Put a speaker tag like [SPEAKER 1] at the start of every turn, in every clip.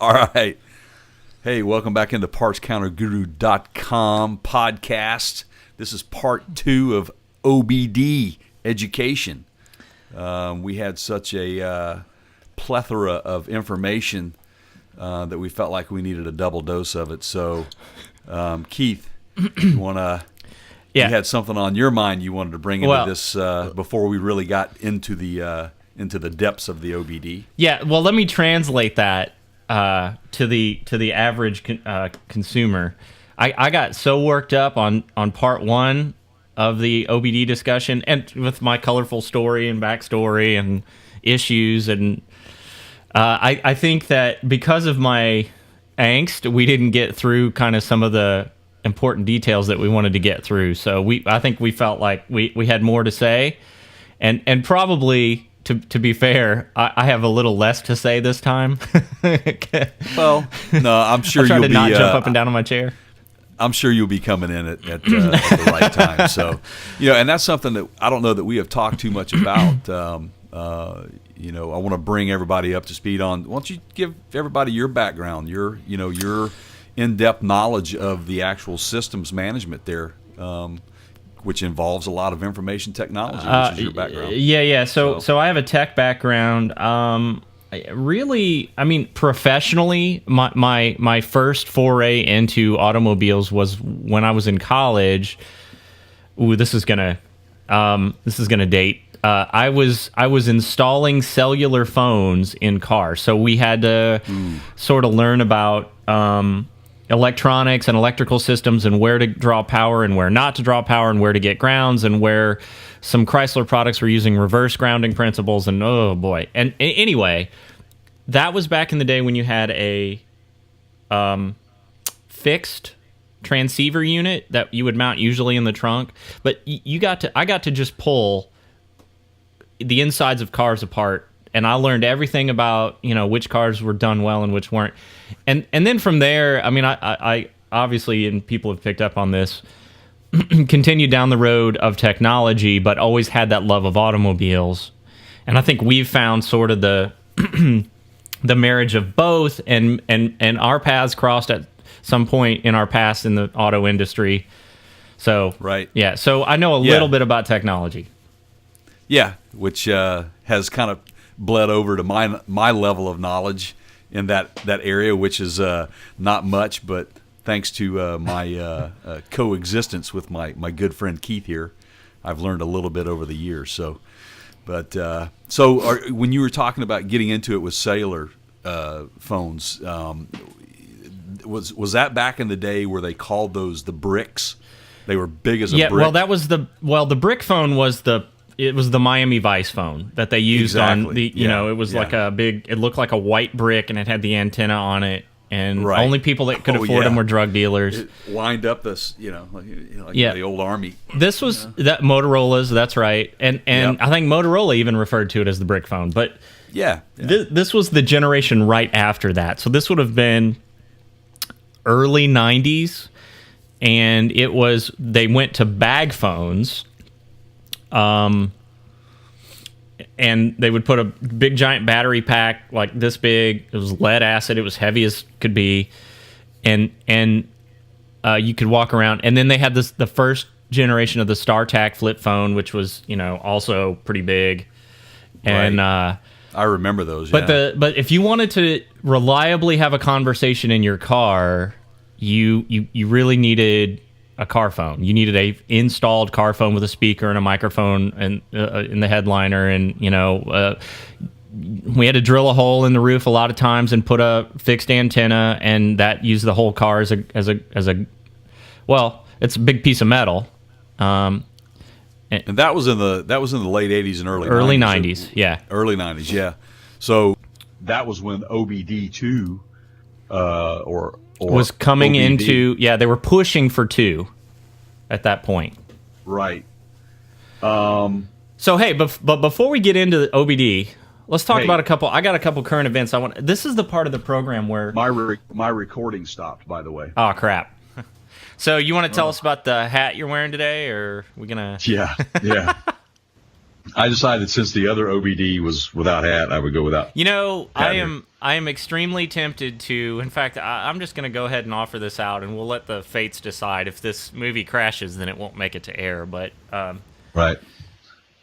[SPEAKER 1] All right. Hey, welcome back into PartsCounterGuru.com podcast. This is part 2 of OBD education. We had such a plethora of information that we felt like we needed a double dose of it. So, Keith, you want to...
[SPEAKER 2] Yeah.
[SPEAKER 1] You had something on your mind you wanted to bring into this before we really got into the depths of the OBD.
[SPEAKER 2] Yeah, well, let me translate that to the average consumer. I got so worked up on part 1 of the OBD discussion, and with my colorful story and backstory and issues, and I think that because of my angst, we didn't get through kind of some of the important details that we wanted to get through. So I think we felt like we had more to say, and probably to be fair, I have a little less to say this time.
[SPEAKER 1] Well, no, I'm sure
[SPEAKER 2] I'll try
[SPEAKER 1] you'll
[SPEAKER 2] to
[SPEAKER 1] be
[SPEAKER 2] not jump up and down on my chair.
[SPEAKER 1] I'm sure you'll be coming in at the right time. So, and that's something that I don't know that we have talked too much about. I want to bring everybody up to speed on. Why don't you give everybody your background, your in-depth knowledge of the actual systems management there, which involves a lot of information technology, which is your background.
[SPEAKER 2] Yeah. So I have a tech background. Professionally, my first foray into automobiles was when I was in college. Ooh, this is gonna date. I was installing cellular phones in cars, so we had to sort of learn about electronics and electrical systems and where to draw power and where not to draw power and where to get grounds and where some Chrysler products were using reverse grounding principles, and oh boy. And anyway, that was back in the day when you had a fixed transceiver unit that you would mount usually in the trunk, but I got to just pull the insides of cars apart, and I learned everything about which cars were done well and which weren't. And then from there, I obviously, and people have picked up on this, continued down the road of technology, but always had that love of automobiles. And I think we've found sort of the the marriage of both, and our paths crossed at some point in our past in the auto industry. So
[SPEAKER 1] right,
[SPEAKER 2] yeah. So I know a little bit about technology.
[SPEAKER 1] Yeah, which has kind of bled over to my level of knowledge in that area, which is not much, but thanks to my coexistence with my good friend Keith here, I've learned a little bit over the years. So, but when you were talking about getting into it with cellular phones, was that back in the day where they called those the bricks? They were big as a brick.
[SPEAKER 2] Well, that was the brick phone was the Miami Vice phone that they used on the, it was like a big, it looked like a white brick and it had the antenna on it, and only people that could afford them were drug dealers.
[SPEAKER 1] It lined up this, like the old army.
[SPEAKER 2] This was that Motorola's, that's right. And I think Motorola even referred to it as the brick phone, but this was the generation right after that. So this would have been early 90s, and they went to bag phones. And they would put a big giant battery pack like this big. It was lead acid. It was heavy as could be, and you could walk around. And then they had the first generation of the StarTAC flip phone, which was also pretty big. And
[SPEAKER 1] I remember those.
[SPEAKER 2] But if you wanted to reliably have a conversation in your car, you really needed a car phone. You needed a installed car phone with a speaker and a microphone and in the headliner, and we had to drill a hole in the roof a lot of times and put a fixed antenna, and that used the whole car as a it's a big piece of metal.
[SPEAKER 1] And that was in the late 80s and early
[SPEAKER 2] 90s. Yeah.
[SPEAKER 1] Early 90s, yeah. So that was when OBD II or
[SPEAKER 2] was coming
[SPEAKER 1] OBD.
[SPEAKER 2] into, they were pushing for 2 at that point.
[SPEAKER 1] Right.
[SPEAKER 2] So hey, but before we get into the OBD, let's talk about I got a couple current events I want. This is the part of the program where
[SPEAKER 1] my recording stopped, by the way.
[SPEAKER 2] Oh crap. So you want to tell us about the hat you're wearing today, or are we gonna?
[SPEAKER 1] Yeah. I decided since the other OBD was without hat, I would go without.
[SPEAKER 2] I am extremely tempted to. In fact, I'm just going to go ahead and offer this out, and we'll let the fates decide. If this movie crashes, then it won't make it to air. But
[SPEAKER 1] right.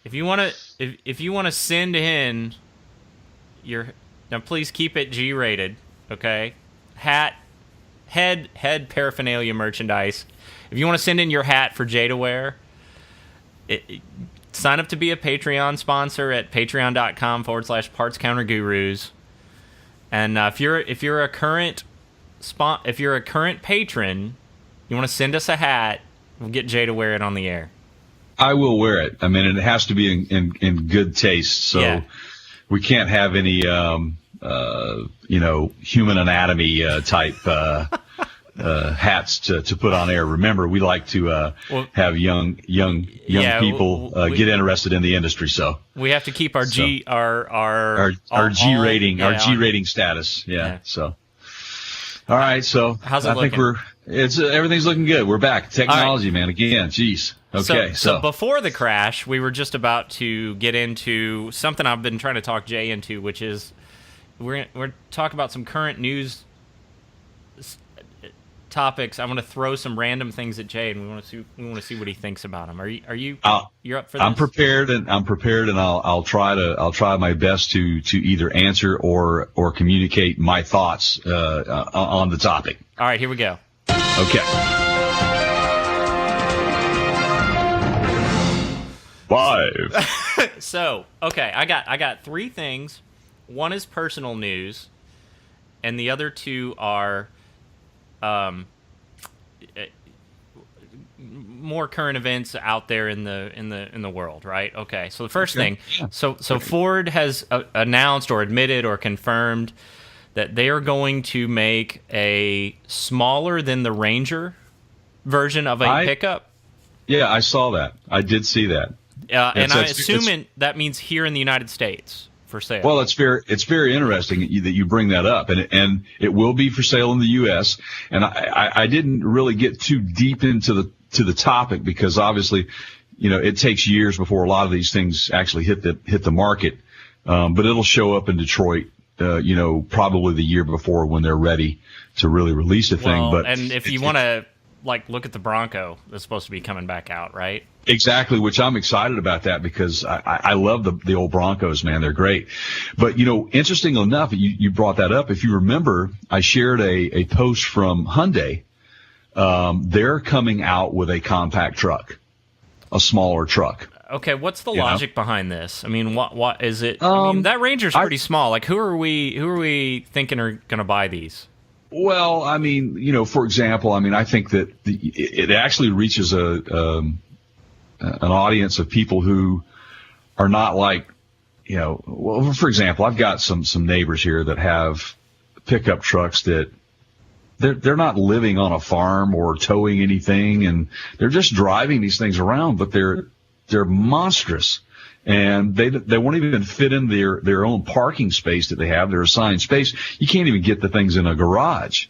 [SPEAKER 2] If you want to send in your, now please keep it G-rated, okay? Hat, head paraphernalia merchandise. If you want to send in your hat for Jay to wear, sign up to be a Patreon sponsor at patreon.com/partscountergurus. And if you're a current patron, you want to send us a hat, we'll get Jay to wear it on the air.
[SPEAKER 1] I will wear it. I mean, it has to be in good taste. So we can't have any, human anatomy type hats to put on air. Remember, we like to have young people get interested in the industry. So
[SPEAKER 2] we have to keep our G
[SPEAKER 1] rating status. Yeah. So. All right, so
[SPEAKER 2] how's it
[SPEAKER 1] I
[SPEAKER 2] looking?
[SPEAKER 1] think everything's looking good. We're back. Technology, right. Man. Again, jeez. Okay,
[SPEAKER 2] so before the crash, we were just about to get into something I've been trying to talk Jay into, which is we're talk about some current news topics. I'm going to throw some random things at Jay, and we want to see what he thinks about them. Are you you're up for this?
[SPEAKER 1] I'm prepared, and I'll try my best to either answer or communicate my thoughts on the topic.
[SPEAKER 2] All right, here we go.
[SPEAKER 1] Okay. 5.
[SPEAKER 2] So, okay, I got 3 things. One is personal news, and the other 2 are more current events out there in the world, right? Okay. So the first thing, so Ford has announced or admitted or confirmed that they are going to make a smaller than the Ranger version of a pickup.
[SPEAKER 1] Yeah, I saw that. I did see that.
[SPEAKER 2] And I assume that means here in the United States for sale.
[SPEAKER 1] Well, it's very interesting that you bring that up, and it will be for sale in the U.S. And I didn't really get too deep into the topic because obviously, it takes years before a lot of these things actually hit the market. But it'll show up in Detroit, probably the year before when they're ready to really release the thing. But
[SPEAKER 2] and if you want to look at the Bronco that's supposed to be coming back out, right?
[SPEAKER 1] Exactly, which I'm excited about that because I love the old Broncos, man. They're great. But, interesting enough, you brought that up. If you remember, I shared a post from Hyundai. They're coming out with a compact truck, a smaller truck.
[SPEAKER 2] Okay, what's the logic behind this? I mean, what is it? I mean, that Ranger's pretty small. Who are we thinking are going to buy these?
[SPEAKER 1] Well, I mean, for example, I think that it actually reaches an audience of people who are not well, for example, I've got some neighbors here that have pickup trucks that they're not living on a farm or towing anything, and they're just driving these things around, but they're monstrous. And they won't even fit in their own parking space that they have, their assigned space. You can't even get the things in a garage.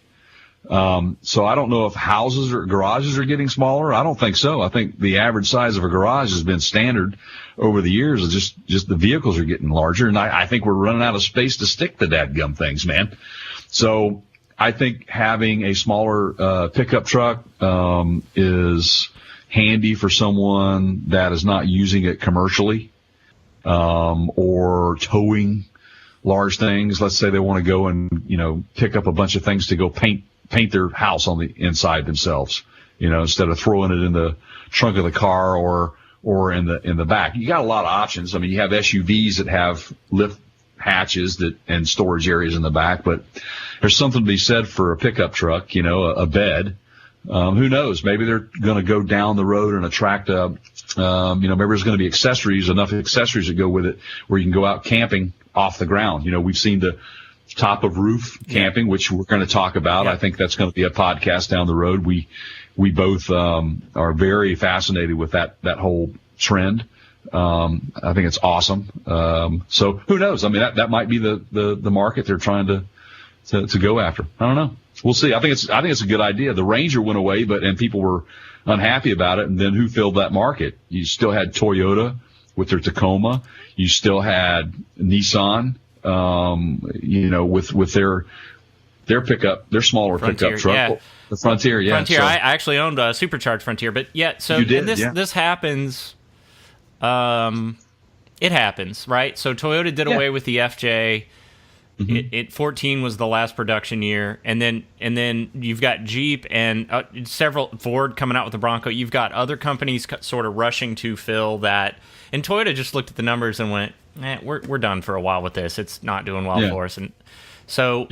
[SPEAKER 1] So I don't know if houses or garages are getting smaller. I don't think so. I think the average size of a garage has been standard over the years. It's just the vehicles are getting larger, and I think we're running out of space to stick the dadgum things, man. So I think having a smaller pickup truck is handy for someone that is not using it commercially. Or towing large things. Let's say they want to go and, pick up a bunch of things to go paint their house on the inside themselves, instead of throwing it in the trunk of the car or in the back. You got a lot of options. I mean, you have SUVs that have lift hatches and storage areas in the back, but there's something to be said for a pickup truck, a bed. Who knows? Maybe they're going to go down the road and attract maybe there's going to be enough accessories that go with it where you can go out camping off the ground. We've seen the top of roof camping, which we're going to talk about. Yeah. I think that's going to be a podcast down the road. We both are very fascinated with that whole trend. I think it's awesome. So who knows? I mean, that might be the market they're trying to go after. I don't know. We'll see. I think it's a good idea. The Ranger went away, and people were unhappy about it. And then who filled that market? You still had Toyota with their Tacoma. You still had Nissan, with their pickup, their smaller
[SPEAKER 2] Frontier,
[SPEAKER 1] pickup truck.
[SPEAKER 2] yeah.
[SPEAKER 1] The Frontier, yeah.
[SPEAKER 2] Frontier.
[SPEAKER 1] So,
[SPEAKER 2] I actually owned a supercharged Frontier, but yeah. So
[SPEAKER 1] you did,
[SPEAKER 2] and this
[SPEAKER 1] yeah.
[SPEAKER 2] this happens. It happens, right? So Toyota did away with the FJ. 14 was the last production year, and then you've got Jeep and several Ford coming out with the Bronco. You've got other companies sort of rushing to fill that, and Toyota just looked at the numbers and went, we're done for a while with this. It's not doing well for us, and so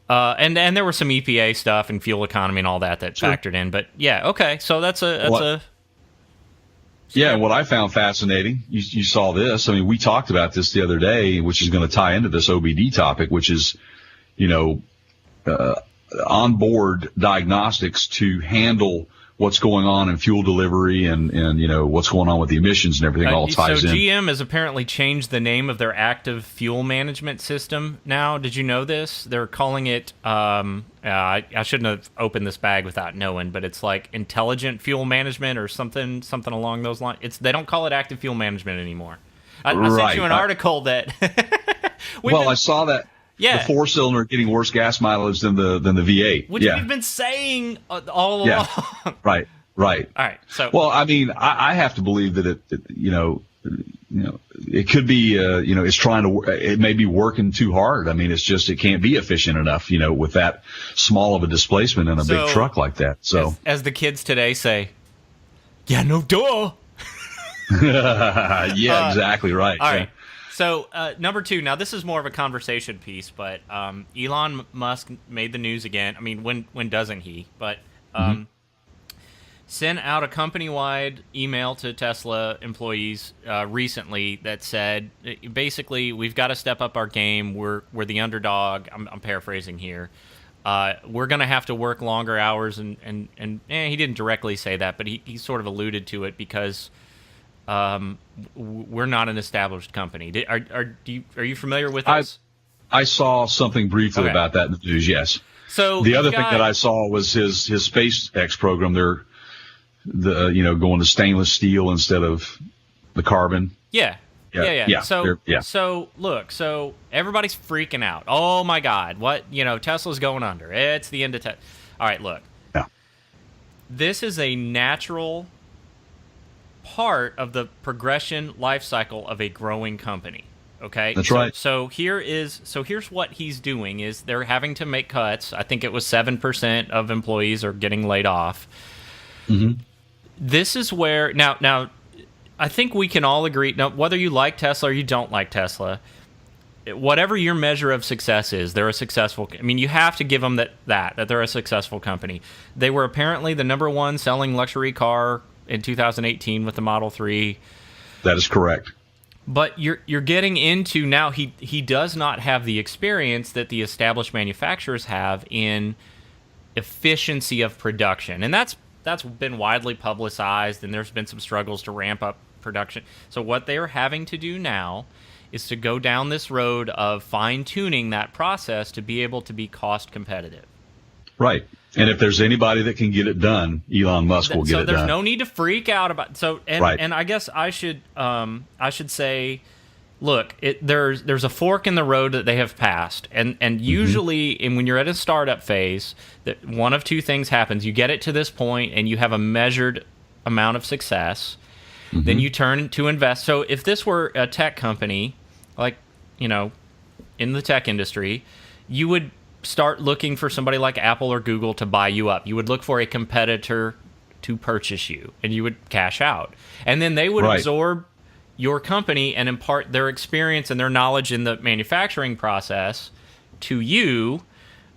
[SPEAKER 2] and there was some EPA stuff and fuel economy and all that factored in. But yeah, okay, so that's a.
[SPEAKER 1] Yeah, what I found fascinating, you saw this. I mean, we talked about this the other day, which is going to tie into this OBD topic, which is, onboard diagnostics to handle what's going on in fuel delivery and what's going on with the emissions and everything all ties in.
[SPEAKER 2] So GM has apparently changed the name of their active fuel management system now. Did you know this? They're calling it, I shouldn't have opened this bag without knowing, but it's like intelligent fuel management or something along those lines. They don't call it active fuel management anymore. I sent you an article that...
[SPEAKER 1] I saw that.
[SPEAKER 2] Yeah.
[SPEAKER 1] The 4-cylinder getting worse gas mileage than the V8.
[SPEAKER 2] Which we've been saying all along.
[SPEAKER 1] Yeah. Right.
[SPEAKER 2] All right. So.
[SPEAKER 1] Well, I mean, I have to believe that it could be, it's trying to, it may be working too hard. I mean, it can't be efficient enough, with that small of a displacement in a big truck like that. So.
[SPEAKER 2] As the kids today say, yeah, no duh.
[SPEAKER 1] Yeah, exactly right.
[SPEAKER 2] All right. So, number 2, now this is more of a conversation piece, but Elon Musk made the news again. I mean, when doesn't he? But sent out a company-wide email to Tesla employees recently that said, basically, we've got to step up our game. We're the underdog. I'm paraphrasing here. We're going to have to work longer hours, and he didn't directly say that, but he sort of alluded to it because... we're not an established company. Are you familiar with this?
[SPEAKER 1] I saw something briefly about that in the news. Yes.
[SPEAKER 2] So
[SPEAKER 1] the other thing that I saw was his SpaceX program. They're going to stainless steel instead of the carbon.
[SPEAKER 2] Yeah. So look, everybody's freaking out. Oh my God, what Tesla's going under. It's the end of Tesla. All right, look.
[SPEAKER 1] Yeah.
[SPEAKER 2] This is a natural part of the progression life cycle of a growing company. Okay,
[SPEAKER 1] that's right.
[SPEAKER 2] So here's what he's doing is they're having to make cuts. I think it was 7% of employees are getting laid off. This is where now I think we can all agree. Now, whether you like Tesla or you don't like Tesla, whatever your measure of success is, they're a successful. I mean, you have to give them that they're a successful company. They were apparently the number 1 selling luxury car in 2018 with the Model 3.
[SPEAKER 1] That is correct.
[SPEAKER 2] But you're getting into now he does not have the experience that the established manufacturers have in efficiency of production. And that's been widely publicized, and there's been some struggles to ramp up production. So what they're having to do now is to go down this road of fine-tuning that process to be able to be cost competitive.
[SPEAKER 1] Right. And if there's anybody that can get it done, Elon Musk will get it done.
[SPEAKER 2] So there's no need to freak out about. And I guess I should say, look, there's a fork in the road that they have passed, and usually, when you're at a startup phase, that one of two things happens: you get it to this point, and you have a measured amount of success. Then you turn to invest. So if this were a tech company, like in the tech industry, you would start looking for somebody like Apple or Google to buy you up. You would look for a competitor to purchase you, and you would cash out. And then they would absorb your company and impart their experience and their knowledge in the manufacturing process to you,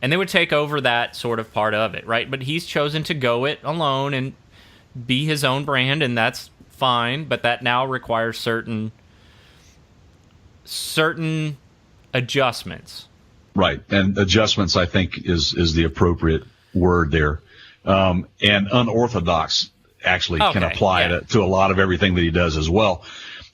[SPEAKER 2] and they would take over that sort of part of it, right? But he's chosen to go it alone and be his own brand, and that's fine, but that now requires certain adjustments.
[SPEAKER 1] Right, and adjustments, I think, is the appropriate word there. And unorthodox actually can apply to a lot of everything that he does as well,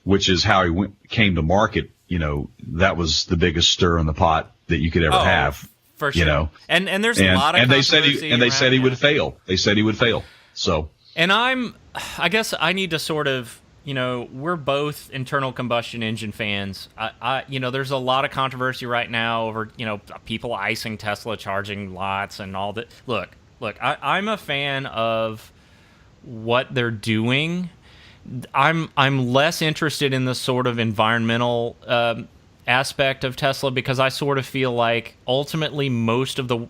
[SPEAKER 1] which is how he came to market. That was the biggest stir in the pot that you could ever have.
[SPEAKER 2] For sure. And there's a lot of controversy
[SPEAKER 1] they said he would fail. They said he would fail. So.
[SPEAKER 2] And I guess I need to sort of we're both internal combustion engine fans. There's a lot of controversy right now over, people icing Tesla charging lots and all that. Look, I'm a fan of what they're doing. I'm less interested in the sort of environmental aspect of Tesla, because I sort of feel like ultimately most of the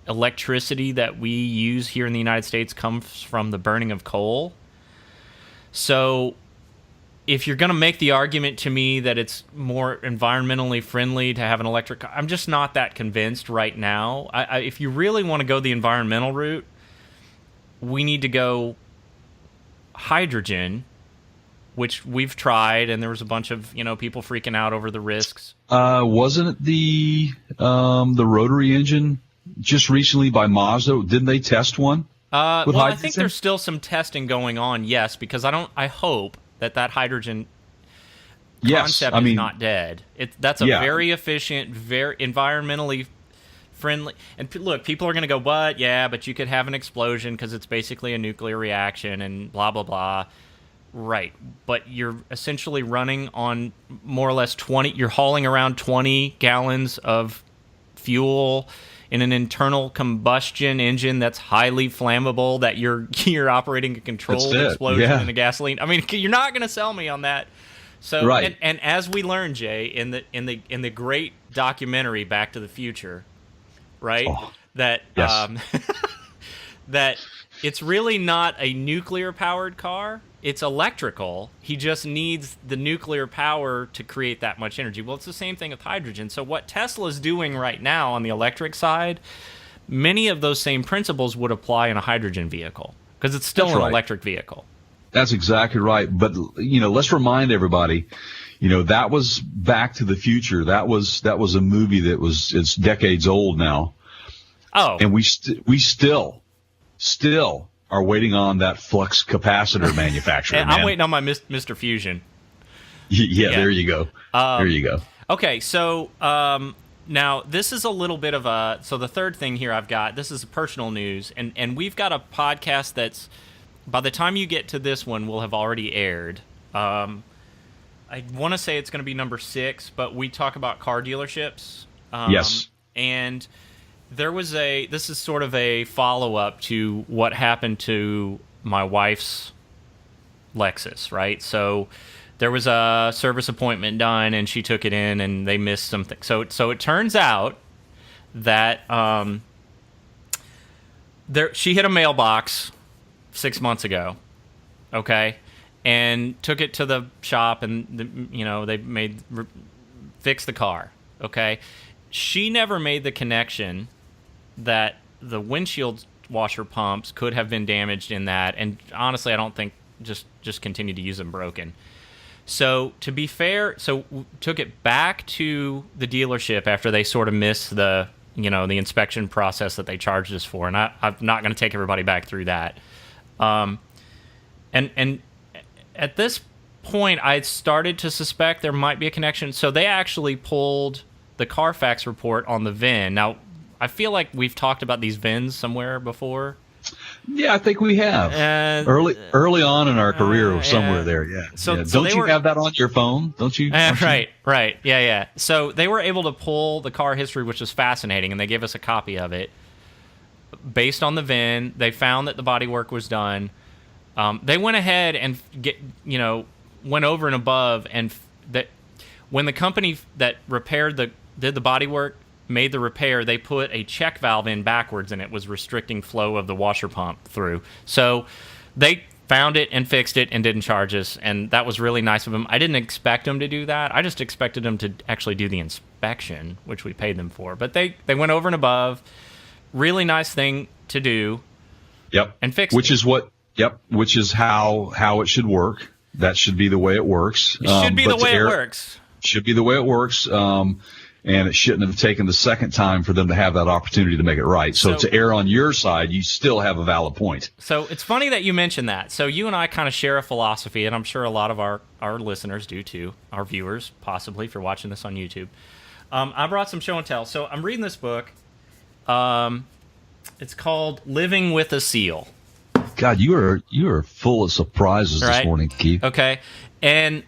[SPEAKER 2] electricity that we use here in the United States comes from the burning of coal. So if you're going to make the argument to me that it's more environmentally friendly to have an electric car, I'm just not that convinced right now. If you really want to go the environmental route, we need to go hydrogen, which we've tried, and there was a bunch of people freaking out over the risks.
[SPEAKER 3] Wasn't it the rotary engine just recently by Mazda? Didn't they test one?
[SPEAKER 2] Well, I think there's still some testing going on. Yes, because I hope that hydrogen concept is not dead. That's a very efficient, very environmentally friendly. And look, people are going to go, "What? Yeah, but you could have an explosion because it's basically a nuclear reaction and blah blah blah." Right, but you're essentially running on more or less 20. You're hauling around 20 gallons of fuel in an internal combustion engine that's highly flammable, that you're operating a controlled explosion in the gasoline. I mean, you're not going to sell me on that. So,
[SPEAKER 3] right.
[SPEAKER 2] and as we learned, Jay, in the great documentary Back to the Future, right? That that it's really not a nuclear powered car. It's electrical. He just needs the nuclear power to create that much energy. Well, it's the same thing with hydrogen. So what Tesla's doing right now on the electric side, many of those same principles would apply in a hydrogen vehicle, because it's still an electric vehicle.
[SPEAKER 3] That's exactly right. But, let's remind everybody, that was Back to the Future. That was a movie it's decades old now.
[SPEAKER 2] Oh.
[SPEAKER 3] And we still are waiting on that flux capacitor manufacturer.
[SPEAKER 2] I'm waiting on my Mr. Fusion.
[SPEAKER 3] Yeah, there you go. There you go.
[SPEAKER 2] Okay, so now this is a little bit of so the third thing here I've got, this is personal news, and we've got a podcast that's, by the time you get to this one, will have already aired. I want to say it's going to be number 6, but we talk about car dealerships.
[SPEAKER 3] Yes.
[SPEAKER 2] And this is sort of a follow-up to what happened to my wife's Lexus, right? So there was a service appointment done, and she took it in, and they missed something. So it turns out that she hit a mailbox 6 months ago, okay, and took it to the shop, and they fixed the car, okay. She never made the connection that the windshield washer pumps could have been damaged in that, and honestly, I don't think just continue to use them broken. So to be fair, took it back to the dealership after they sort of missed the the inspection process that they charged us for, and I'm not going to take everybody back through that. And at this point, I started to suspect there might be a connection. So they actually pulled the Carfax report on the VIN. Now, I feel like we've talked about these VINs somewhere before.
[SPEAKER 3] Yeah, I think we have. Early on in our career, somewhere there. Yeah.
[SPEAKER 2] So
[SPEAKER 3] don't you have that on your phone? Don't you?
[SPEAKER 2] Right. Yeah. So they were able to pull the car history, which was fascinating, and they gave us a copy of it. Based on the VIN, they found that the bodywork was done. They went ahead and went over and above, and that when the company that did the bodywork made the repair, they put a check valve in backwards, and it was restricting flow of the washer pump through. So they found it and fixed it and didn't charge us, and that was really nice of them. I didn't expect them to do that. I just expected them to actually do the inspection, which we paid them for. But they went over and above. Really nice thing to do.
[SPEAKER 3] Yep.
[SPEAKER 2] And fix it.
[SPEAKER 3] Which is how it should work. That should be the way it works.
[SPEAKER 2] It should be the way it works.
[SPEAKER 3] Should be the way it works. And it shouldn't have taken the second time for them to have that opportunity to make it right. So to err on your side, you still have a valid point.
[SPEAKER 2] So it's funny that you mentioned that. So you and I kind of share a philosophy, and I'm sure a lot of our listeners do too, our viewers possibly, if you're watching this on YouTube. I brought some show and tell. So I'm reading this book. It's called Living with a Seal.
[SPEAKER 3] God, you are full of surprises
[SPEAKER 2] Right.
[SPEAKER 3] this morning, Keith.
[SPEAKER 2] Okay, and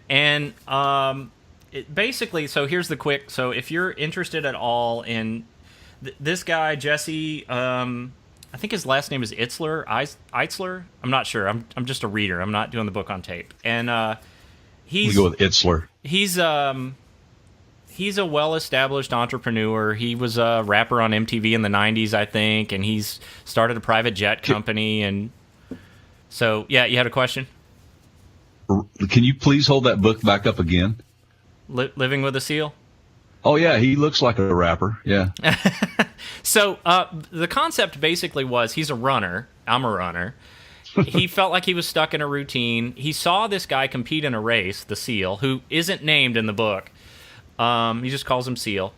[SPEAKER 2] basically, so here's the quick. So if you're interested at all in this guy Jesse, I think his last name is Itzler. I'm not sure. I'm just a reader. I'm not doing the book on tape. And
[SPEAKER 3] We go with Itzler.
[SPEAKER 2] he's a well-established entrepreneur. He was a rapper on MTV in the 90s, I think, and he's started a private jet company. And so, yeah, you had a question?
[SPEAKER 3] Can you please hold that book back up again?
[SPEAKER 2] Living with a Seal?
[SPEAKER 3] Oh, yeah, he looks like a rapper. Yeah.
[SPEAKER 2] So the concept basically was he's a runner. I'm a runner. He felt like he was stuck in a routine. He saw this guy compete in a race, the Seal, who isn't named in the book. He just calls him Seal.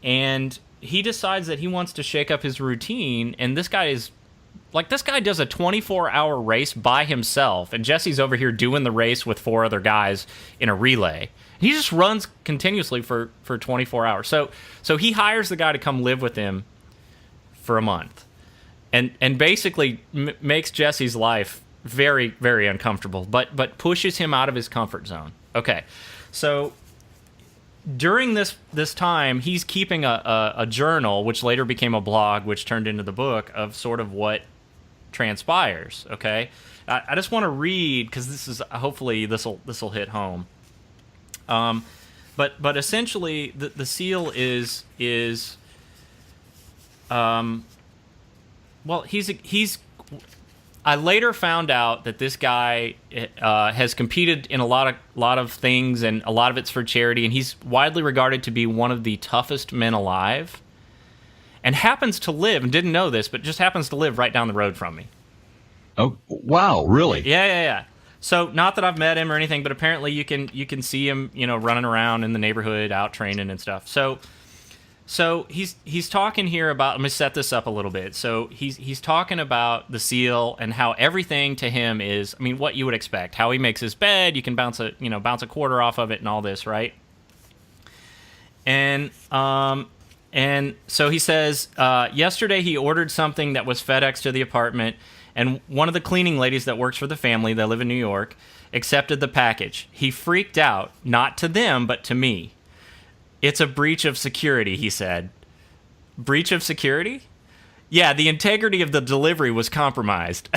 [SPEAKER 2] And he decides that he wants to shake up his routine. And this guy does a 24-hour race by himself. And Jesse's over here doing the race with 4 other guys in a relay. He just runs continuously for 24 hours. So he hires the guy to come live with him for a month. And basically makes Jesse's life very, very uncomfortable, but pushes him out of his comfort zone. Okay, so during this time, he's keeping a journal, which later became a blog, which turned into the book, of sort of what transpires. Okay, I just want to read, because this is, hopefully this will hit home. But essentially the Seal is well, he's. I later found out that this guy has competed in a lot of things, and a lot of it's for charity, and he's widely regarded to be one of the toughest men alive, and happens to live, and didn't know this, but just happens to live right down the road from me.
[SPEAKER 3] Oh, wow, really?
[SPEAKER 2] Yeah. So not that I've met him or anything, but apparently you can see him, running around in the neighborhood, out training and stuff. So he's talking here about. Let me set this up a little bit. So he's talking about the Seal and how everything to him is, I mean, what you would expect. How he makes his bed, you can bounce a quarter off of it and all this, right? And so he says, yesterday he ordered something that was FedEx to the apartment, and one of the cleaning ladies that works for the family, they live in New York, accepted the package. He freaked out, not to them, but to me. It's a breach of security, he said. Breach of security? Yeah, the integrity of the delivery was compromised.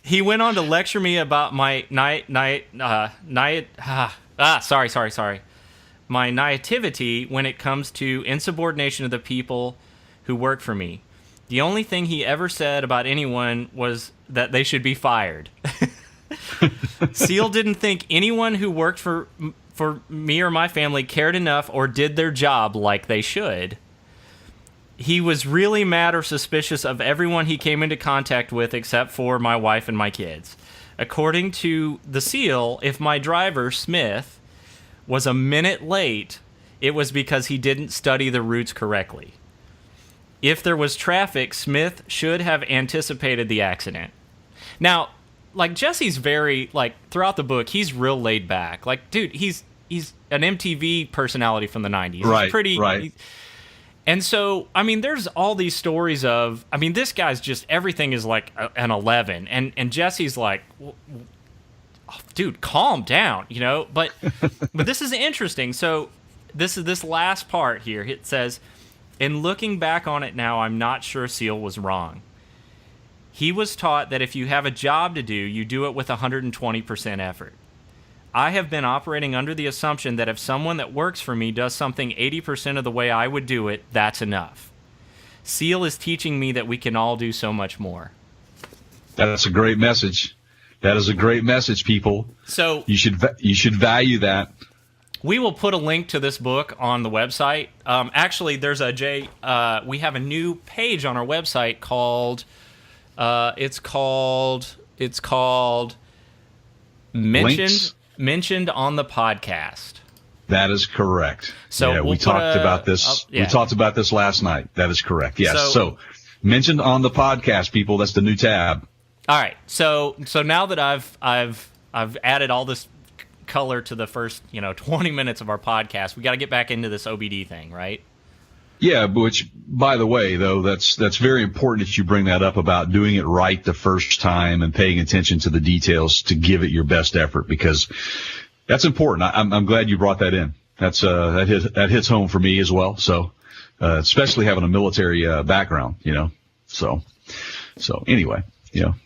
[SPEAKER 2] He went on to lecture me about my my naivety when it comes to insubordination of the people who work for me. The only thing he ever said about anyone was that they should be fired. Seal didn't think anyone who worked for me or my family cared enough or did their job like they should. He was really mad or suspicious of everyone he came into contact with except for my wife and my kids. According to the Seal, if my driver, Smith, was a minute late, it was because he didn't study the routes correctly. If there was traffic, Smith should have anticipated the accident. Now, like, Jesse's very, like, throughout the book, he's real laid back. Like, dude, he's an MTV personality from the 90s.
[SPEAKER 3] Right,
[SPEAKER 2] he's pretty,
[SPEAKER 3] right.
[SPEAKER 2] And so, I mean, there's all these stories of, I mean, this guy's just, everything is like an 11. And Jesse's like, oh, dude, calm down, But this is interesting. So this last part here, it says, in looking back on it now, I'm not sure Seal was wrong. He was taught that if you have a job to do, you do it with 120% effort. I have been operating under the assumption that if someone that works for me does something 80% of the way I would do it, that's enough. Seal is teaching me that we can all do so much more.
[SPEAKER 3] That's a great message. That is a great message, people.
[SPEAKER 2] So
[SPEAKER 3] you should value that.
[SPEAKER 2] We will put a link to this book on the website. Actually, there's we have a new page on our website called it's called Mentioned on the Podcast.
[SPEAKER 3] That is correct.
[SPEAKER 2] So
[SPEAKER 3] we talked about this. We talked about this last night. That is correct. Yes. So mentioned on the podcast, people. That's the new tab.
[SPEAKER 2] All right. So now that I've added all this color to the first 20 minutes of our podcast, we got to get back into this OBD thing, right?
[SPEAKER 3] Yeah, which, by the way, though, that's very important that you bring that up about doing it right the first time and paying attention to the details to give it your best effort, because that's important. I'm glad you brought that in. That hits home for me as well. So, especially having a military background, So anyway,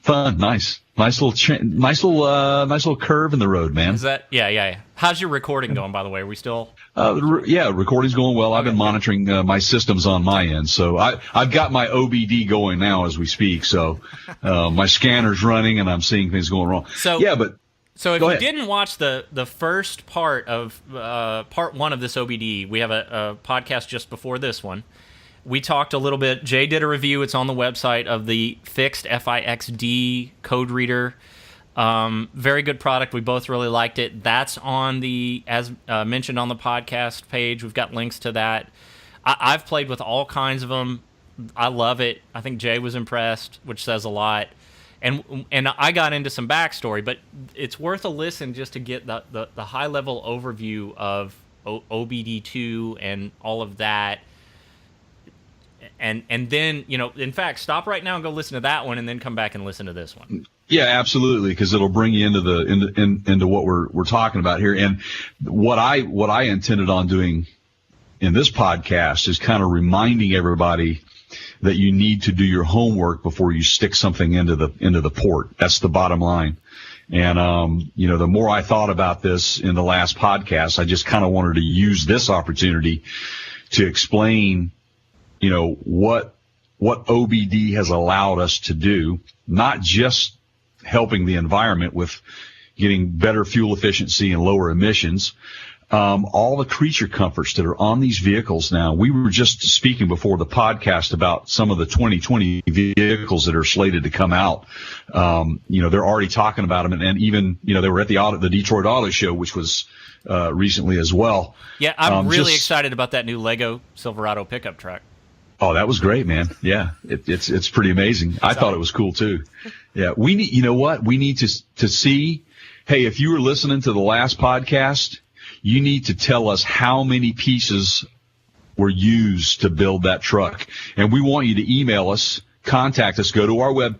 [SPEAKER 3] fun, nice little curve in the road, man.
[SPEAKER 2] Is that yeah? How's your recording going, by the way? Are we still?
[SPEAKER 3] Recording's going well. I've been monitoring my systems on my end, so I've got my OBD going now as we speak. So my scanner's running, and I'm seeing things going wrong.
[SPEAKER 2] So if you didn't watch the first part of part one of this OBD, we have a podcast just before this one. We talked a little bit. Jay did a review. It's on the website of the fixed FIXD code reader. Very good product. We both really liked it. That's on the, as mentioned on the podcast page. We've got links to that. I've played with all kinds of them. I love it. I think Jay was impressed, which says a lot. And I got into some backstory, but it's worth a listen just to get the high level overview of OBD II and all of that. And then, in fact, stop right now and go listen to that one, and then come back and listen to this one.
[SPEAKER 3] Yeah, absolutely, because it'll bring you into what we're talking about here. And what I intended on doing in this podcast is kind of reminding everybody that you need to do your homework before you stick something into the port. That's the bottom line. And the more I thought about this in the last podcast, I just kind of wanted to use this opportunity to explain what OBD has allowed us to do, not just helping the environment with getting better fuel efficiency and lower emissions, all the creature comforts that are on these vehicles now. We were just speaking before the podcast about some of the 2020 vehicles that are slated to come out. They're already talking about them, and even, they were at the Detroit Auto Show, which was recently as well.
[SPEAKER 2] Yeah, I'm really excited about that new Lego Silverado pickup truck.
[SPEAKER 3] Oh, that was great, man. Yeah, it's pretty amazing. I thought it was cool too. Yeah, we need to see. Hey, if you were listening to the last podcast, you need to tell us how many pieces were used to build that truck, and we want you to email us, contact us, go to our web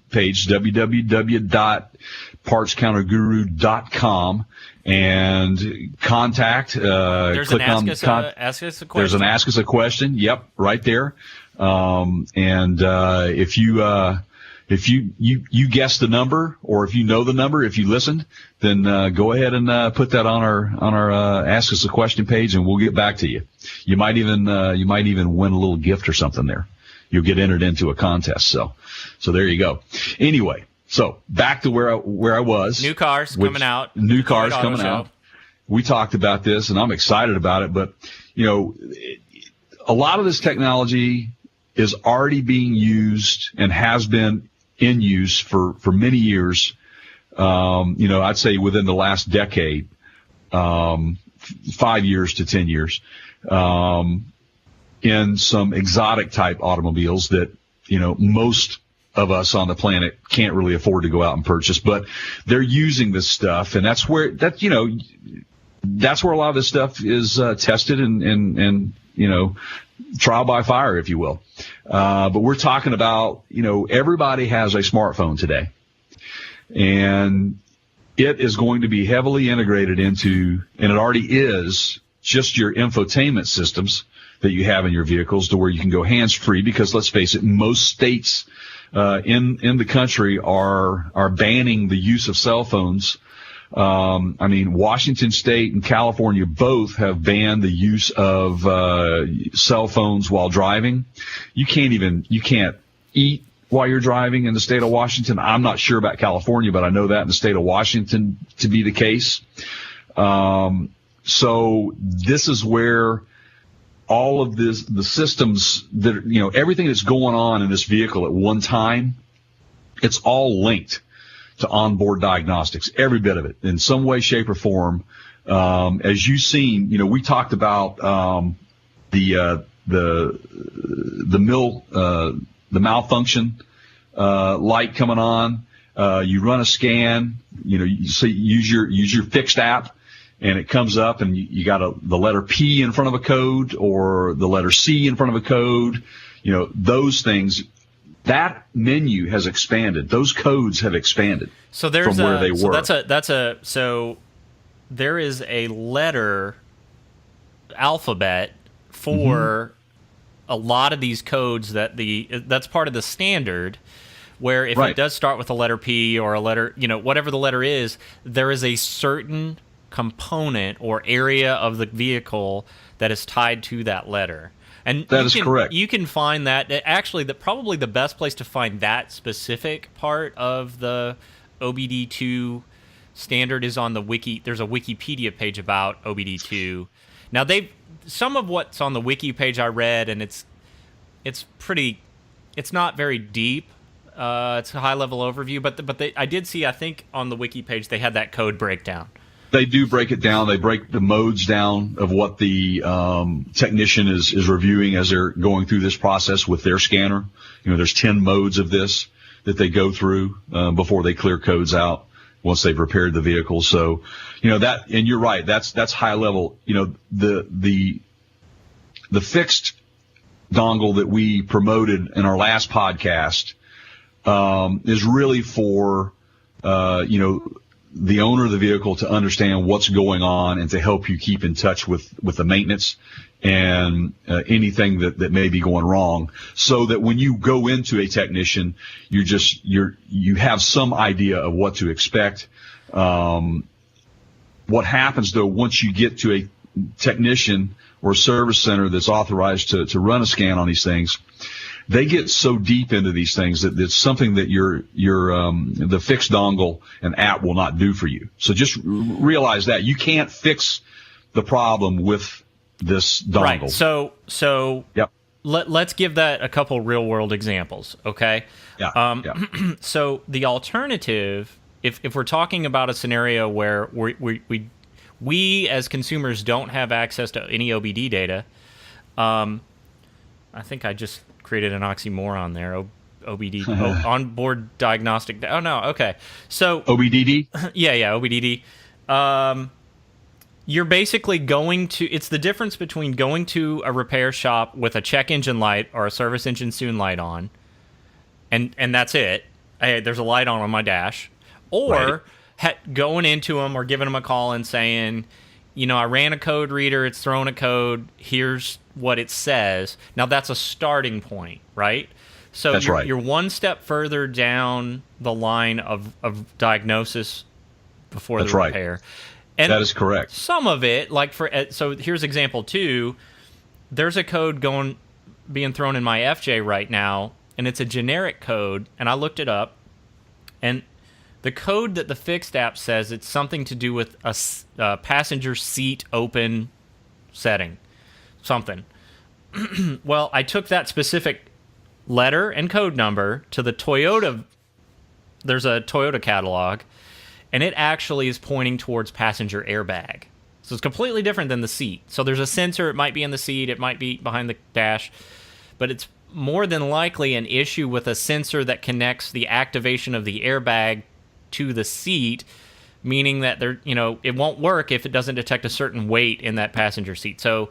[SPEAKER 3] page, www.partscounterguru.com, and contact.
[SPEAKER 2] There's
[SPEAKER 3] click
[SPEAKER 2] an ask us a question.
[SPEAKER 3] There's an ask us a question. Yep, right there. If you guess the number, or if you know the number, if you listened, then go ahead and put that on our ask us a question page, and we'll get back to you. You might even win a little gift or something there. You'll get entered into a contest. So there you go. Anyway. So back to where I was.
[SPEAKER 2] New cars coming out.
[SPEAKER 3] New cars coming out. We talked about this, and I'm excited about it. But, a lot of this technology is already being used and has been in use for many years. I'd say within the last decade, 5 years to 10 years, in some exotic type automobiles that, most of us on the planet can't really afford to go out and purchase, but they're using this stuff, and that's where a lot of this stuff is tested and trial by fire, if you will. But we're talking about, everybody has a smartphone today, and it is going to be heavily integrated into, and it already is, just your infotainment systems that you have in your vehicles, to where you can go hands-free, because let's face it, most states in the country are banning the use of cell phones. Washington State and California both have banned the use of cell phones while driving. You can't eat while you're driving in the state of Washington. I'm not sure about California, but I know that in the state of Washington to be the case. So this is where all of the systems that, everything that's going on in this vehicle at one time, it's all linked to onboard diagnostics, every bit of it, in some way, shape, or form. As you've seen, we talked about the malfunction light coming on. You run a scan, you use your fixed app, and it comes up and you got the letter P in front of a code or the letter C in front of a code, those things, that menu has expanded. Those codes have expanded
[SPEAKER 2] so there's
[SPEAKER 3] from where they were.
[SPEAKER 2] So there is a letter alphabet for a lot of these codes that's part of the standard, where if it does start with a letter P or a letter, whatever the letter is, there is a certain component or area of the vehicle that is tied to that letter. And
[SPEAKER 3] that is correct.
[SPEAKER 2] You can find that actually probably the best place to find that specific part of the OBD II standard is on the wiki. There's a Wikipedia page about OBD II. Now some of what's on the wiki page I read, and it's not very deep. It's a high level overview, but I did see, I think on the wiki page they had that code breakdown.
[SPEAKER 3] They do break it down. They break the modes down of what the technician is reviewing as they're going through this process with their scanner. There's 10 modes of this that they go through before they clear codes out once they've repaired the vehicle. So, that, and you're right, that's high level. The fixed dongle that we promoted in our last podcast is really for, the owner of the vehicle to understand what's going on and to help you keep in touch with the maintenance and anything that may be going wrong, so that when you go into a technician, you have some idea of what to expect. What happens though, once you get to a technician or a service center that's authorized to run a scan on these things, they get so deep into these things that it's something that the fixed dongle and app will not do for you. So just realize that you can't fix the problem with this dongle.
[SPEAKER 2] Right. So
[SPEAKER 3] yep.
[SPEAKER 2] Let's give that a couple real world examples. Okay.
[SPEAKER 3] Yeah.
[SPEAKER 2] So the alternative, if we're talking about a scenario where we as consumers don't have access to any OBD data, I think I just created an oxymoron there. OBD, onboard diagnostic. Oh no, okay. So
[SPEAKER 3] OBDD.
[SPEAKER 2] Yeah, OBDD. You're basically going to. It's the difference between going to a repair shop with a check engine light or a service engine soon light on, and that's it. Hey, there's a light on my dash, or going into them or giving them a call and saying, I ran a code reader. It's throwing a code. Here's what it says. Now that's a starting point, right? So you're one step further down the line of diagnosis before the repair. And
[SPEAKER 3] that is correct.
[SPEAKER 2] Some of it, so here's example 2. There's a code being thrown in my FJ right now, and it's a generic code, and I looked it up, and the code that the fixed app says it's something to do with a passenger seat open setting. Something. Well, I took that specific letter and code number to the Toyota. There's a Toyota catalog, and it actually is pointing towards passenger airbag. So it's completely different than the seat. So there's a sensor. It might be in the seat. It might be behind the dash. But it's more than likely an issue with a sensor that connects the activation of the airbag to the seat, meaning that it won't work if it doesn't detect a certain weight in that passenger seat. So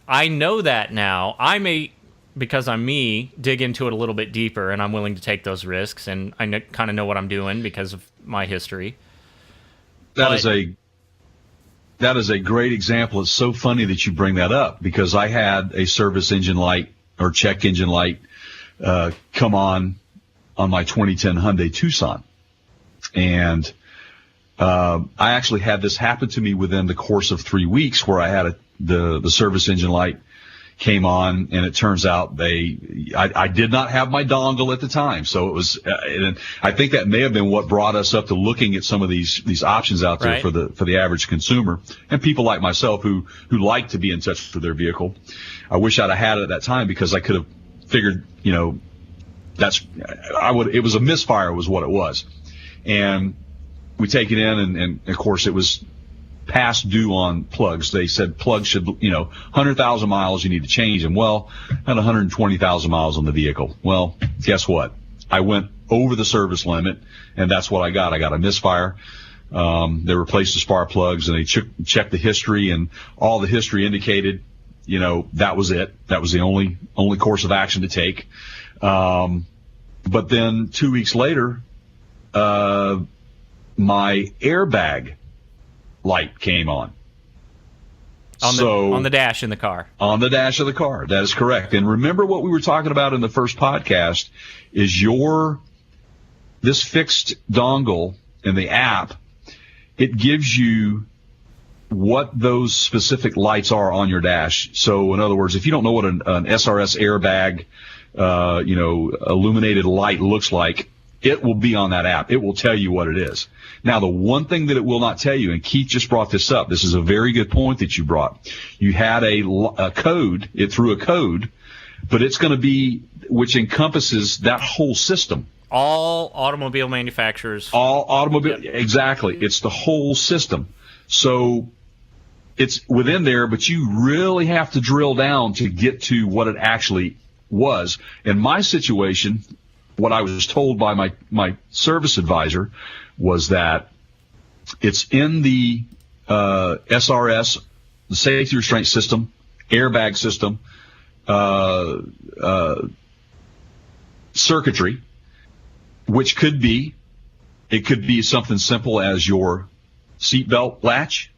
[SPEAKER 2] I know that now. I may, because I'm me, dig into it a little bit deeper, and I'm willing to take those risks, and I kind of know what I'm doing because of my history.
[SPEAKER 3] That is a great example. It's so funny that you bring that up, because I had a service engine light or check engine light come on my 2010 Hyundai Tucson. And I actually had this happen to me within the course of 3 weeks, where I had the service engine light came on, and it turns out I did not have my dongle at the time. So it was, and I think that may have been what brought us up to looking at some of these options out there for the average consumer and people like myself who like to be in touch with their vehicle. I wish I'd have had it at that time, because I could have figured, it was a misfire was what it was. And we take it in, and of course it was past due on plugs. They said plugs should, 100,000 miles, you need to change them. Well, I had 120,000 miles on the vehicle. Well, guess what? I went over the service limit, and that's what I got. I got a misfire. They replaced the spark plugs, and they checked the history, and all the history indicated, that was it. That was the only course of action to take. But then 2 weeks later, my airbag light came on.
[SPEAKER 2] On the dash in the car.
[SPEAKER 3] On the dash of the car. That is correct. And remember what we were talking about in the first podcast is this fixed dongle in the app, it gives you what those specific lights are on your dash. So in other words, if you don't know what an SRS airbag, illuminated light looks like, it will be on that app. It will tell you what it is. Now, the one thing that it will not tell you, and Keith just brought this up, this is a very good point that you brought. You had a code, it threw a code, but it's going to be, which encompasses that whole system.
[SPEAKER 2] All automobile manufacturers.
[SPEAKER 3] Exactly. It's the whole system. So it's within there, but you really have to drill down to get to what it actually was. In my situation, what I was told by my service advisor was that it's in the SRS, the safety restraint system, airbag system, circuitry, which could be something simple as your seatbelt latch.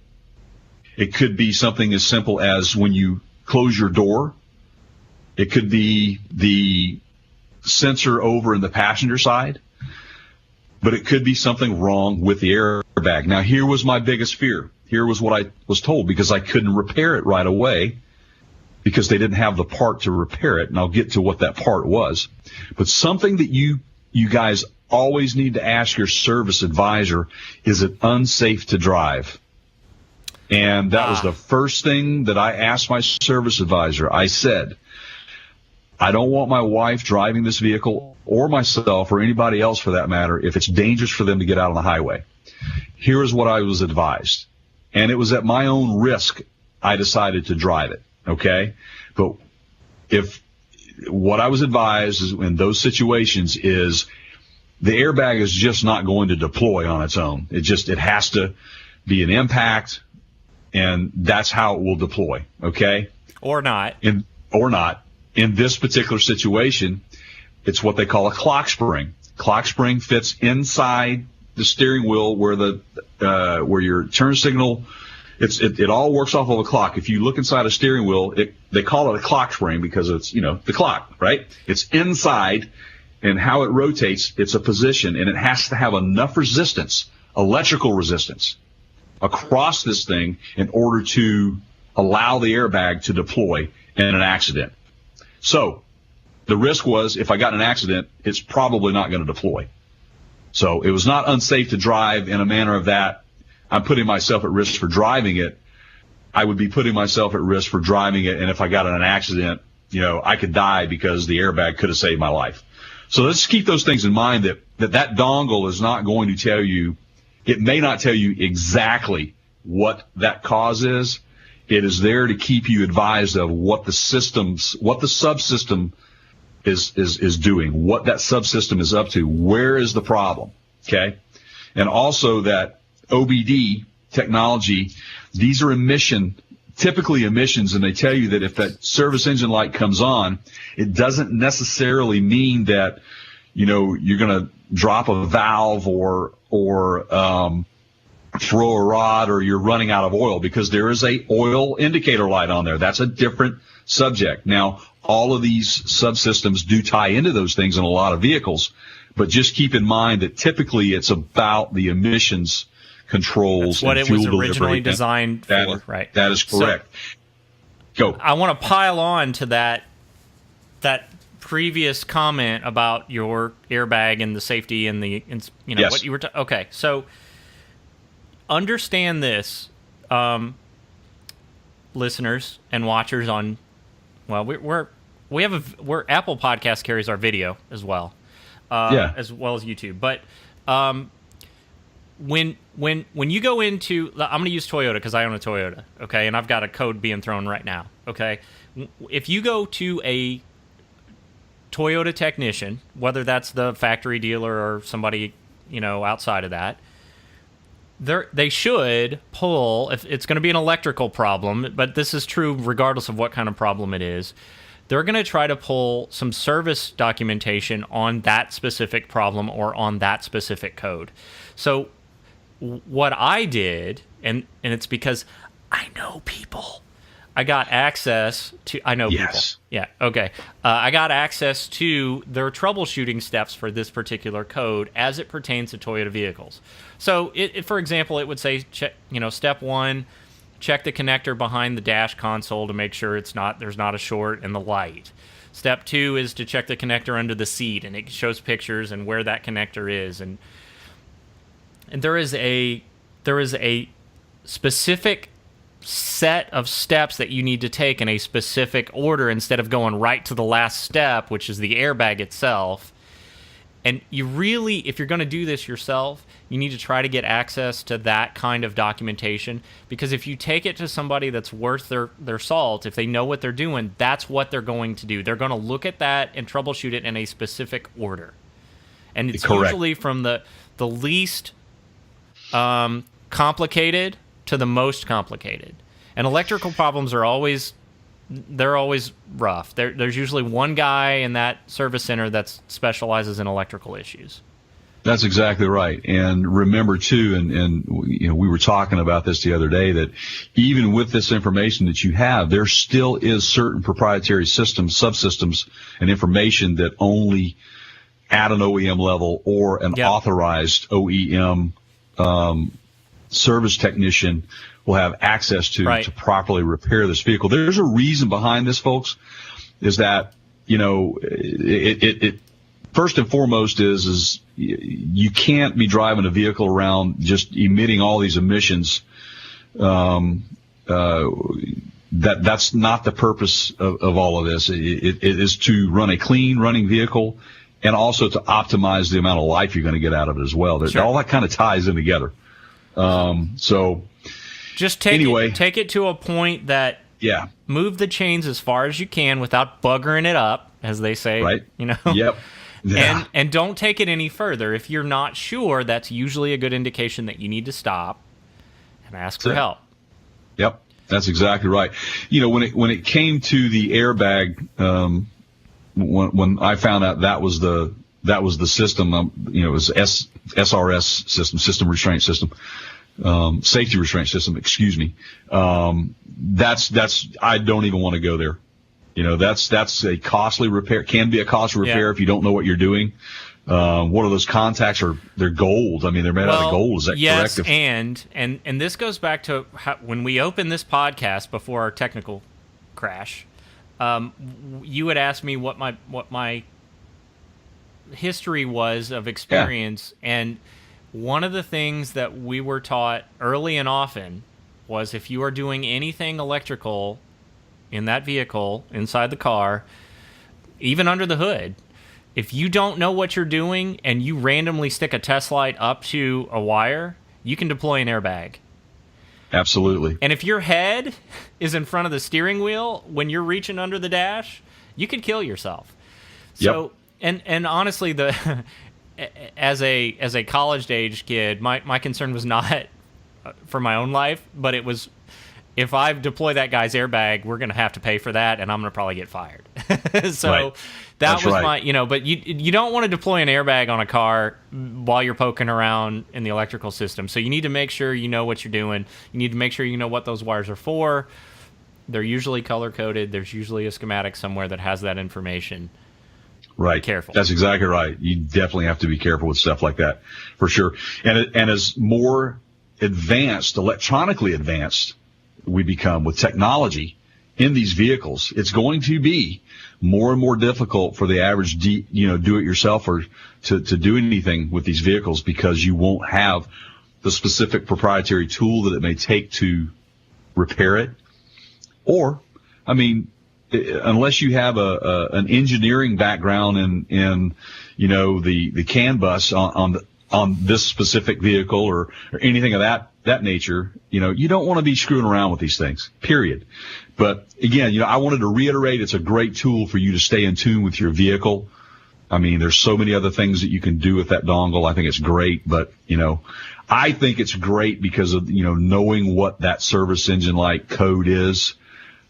[SPEAKER 3] It could be something as simple as when you close your door. It could be the sensor over in the passenger side, but it could be something wrong with the airbag. Now, here was my biggest fear. Here was what I was told, because I couldn't repair it right away because they didn't have the part to repair it, and I'll get to what that part was. But something that you guys always need to ask your service advisor, is it unsafe to drive? And that was the first thing that I asked my service advisor. I said, I don't want my wife driving this vehicle, or myself, or anybody else for that matter, if it's dangerous for them to get out on the highway. Here is what I was advised. And it was at my own risk I decided to drive it, okay? But what I was advised is in those situations is the airbag is just not going to deploy on its own. It has to be an impact, and that's how it will deploy, okay?
[SPEAKER 2] Or not.
[SPEAKER 3] In this particular situation, it's what they call a clock spring. Clock spring fits inside the steering wheel where your turn signal, it all works off of a clock. If you look inside a steering wheel, they call it a clock spring because it's, the clock, right? It's inside, and how it rotates, it's a position, and it has to have enough resistance, electrical resistance, across this thing in order to allow the airbag to deploy in an accident. So the risk was, if I got in an accident, it's probably not going to deploy. So it was not unsafe to drive in a manner of that I'm putting myself at risk for driving it. I would be putting myself at risk for driving it, and if I got in an accident, I could die because the airbag could have saved my life. So let's keep those things in mind, that dongle is not going to tell you, it may not tell you exactly what that cause is. It is there to keep you advised of what the subsystem is doing, what that subsystem is up to, where is the problem, okay? And also that OBD technology, these are typically emissions, and they tell you that if that service engine light comes on, it doesn't necessarily mean that, you're going to drop a valve or throw a rod or you're running out of oil, because there is a oil indicator light on there. That's a different subject. Now, all of these subsystems do tie into those things in a lot of vehicles, but just keep in mind that typically it's about the emissions controls.
[SPEAKER 2] That's what
[SPEAKER 3] and
[SPEAKER 2] it was
[SPEAKER 3] fuel
[SPEAKER 2] originally
[SPEAKER 3] delivery.
[SPEAKER 2] designed for, right?
[SPEAKER 3] That is correct. Go.
[SPEAKER 2] I want to pile on to that previous comment about your airbag and the safety and
[SPEAKER 3] Yes.
[SPEAKER 2] what you were okay, so understand this, listeners and watchers on, we're Apple Podcast carries our video as well, as well as YouTube. But when you go into, I'm going to use Toyota because I own a Toyota, okay, and I've got a code being thrown right now, okay. If you go to a Toyota technician, whether that's the factory dealer or somebody outside of that, They should pull, if it's going to be an electrical problem, but this is true regardless of what kind of problem it is. They're going to try to pull some service documentation on that specific problem or on that specific code. So what I did, and it's because I know people. I got access to... I know
[SPEAKER 3] Yes.
[SPEAKER 2] people. Yeah, okay. I got access to their troubleshooting steps for this particular code as it pertains to Toyota vehicles. So, for example, it would say, step 1, check the connector behind the dash console to make sure there's not a short in the light. Step 2 is to check the connector under the seat, and it shows pictures and where that connector is. And there is a specific set of steps that you need to take in a specific order instead of going right to the last step, which is the airbag itself. And you really, if you're going to do this yourself, you need to try to get access to that kind of documentation, because if you take it to somebody that's worth their salt, if they know what they're doing, that's what they're going to do. They're going to look at that and troubleshoot it in a specific order. And it's
[SPEAKER 3] Correct.
[SPEAKER 2] usually from the least complicated to the most complicated. And electrical problems are always rough. There's usually one guy in that service center that specializes in electrical issues.
[SPEAKER 3] That's exactly right. And remember too, and we were talking about this the other day, that even with this information that you have, there still is certain proprietary systems, subsystems, and information that only at an OEM level or an authorized OEM service technician will have access to properly repair this vehicle. There's a reason behind this, folks, is that, it first and foremost is you can't be driving a vehicle around just emitting all these emissions. That's not the purpose of all of this. It is to run a clean running vehicle and also to optimize the amount of life you're going to get out of it as well.
[SPEAKER 2] Sure.
[SPEAKER 3] All that kind of ties in together. So
[SPEAKER 2] just take it to a point that move the chains as far as you can without buggering it up, as they say.
[SPEAKER 3] Right.
[SPEAKER 2] Yep. Yeah. And don't take it any further. If you're not sure, that's usually a good indication that you need to stop and ask for help.
[SPEAKER 3] Yep, that's exactly right. When it came to the airbag, when I found out that was the system, it was SRS system restraint system, safety restraint system. Excuse me. That's I don't even want to go there. That's a costly repair. Can be a costly repair if you don't know what you're doing. What are those contacts? They're gold. I mean, they're made out of gold. Is that correct?
[SPEAKER 2] Yes, and this goes back to when we opened this podcast before our technical crash. You had asked me what my history was of experience, and one of the things that we were taught early and often was if you are doing anything electrical in that vehicle, inside the car, even under the hood, if you don't know what you're doing and you randomly stick a test light up to a wire, you can deploy an airbag.
[SPEAKER 3] Absolutely.
[SPEAKER 2] And if your head is in front of the steering wheel when you're reaching under the dash, you could kill yourself. So, and honestly, as a college-age kid, my concern was not for my own life, but it was, if I deploy that guy's airbag, we're going to have to pay for that, and I'm going to probably get fired. So that was my, but you don't want to deploy an airbag on a car while you're poking around in the electrical system. So you need to make sure you know what you're doing. You need to make sure you know what those wires are for. They're usually color-coded. There's usually a schematic somewhere that has that information.
[SPEAKER 3] Right.
[SPEAKER 2] Be careful.
[SPEAKER 3] That's exactly right. You definitely have to be careful with stuff like that, for sure. And as more advanced, electronically advanced, we become with technology in these vehicles, it's going to be more and more difficult for the average do-it-yourselfer to do anything with these vehicles, because you won't have the specific proprietary tool that it may take to repair it. Or, I mean, unless you have an engineering background in the CAN bus on this specific vehicle or anything of that nature, you don't want to be screwing around with these things, period. But again, I wanted to reiterate, it's a great tool for you to stay in tune with your vehicle, I mean, there's so many other things that you can do with that dongle. I think it's great, but, I think it's great because of, knowing what that service engine light code is.